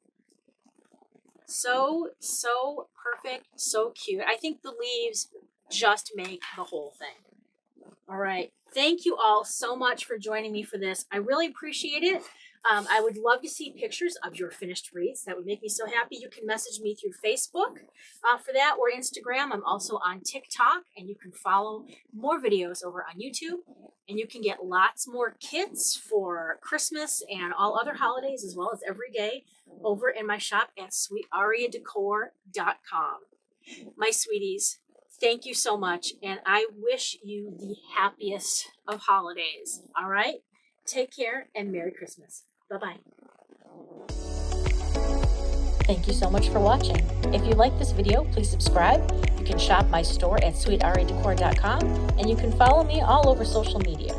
So perfect, so cute. I think the leaves just make the whole thing. All right. Thank you all so much for joining me for this. I really appreciate it. I would love to see pictures of your finished wreaths. That would make me so happy. You can message me through Facebook for that, or Instagram. I'm also on TikTok, and you can follow more videos over on YouTube. And you can get lots more kits for Christmas and all other holidays, as well as every day, over in my shop at sweetariadecor.com. My sweeties, thank you so much, and I wish you the happiest of holidays. All right? Take care, and Merry Christmas. Bye-bye. Thank you so much for watching. If you like this video, please subscribe. You can shop my store at sweetariadecor.com, and you can follow me all over social media.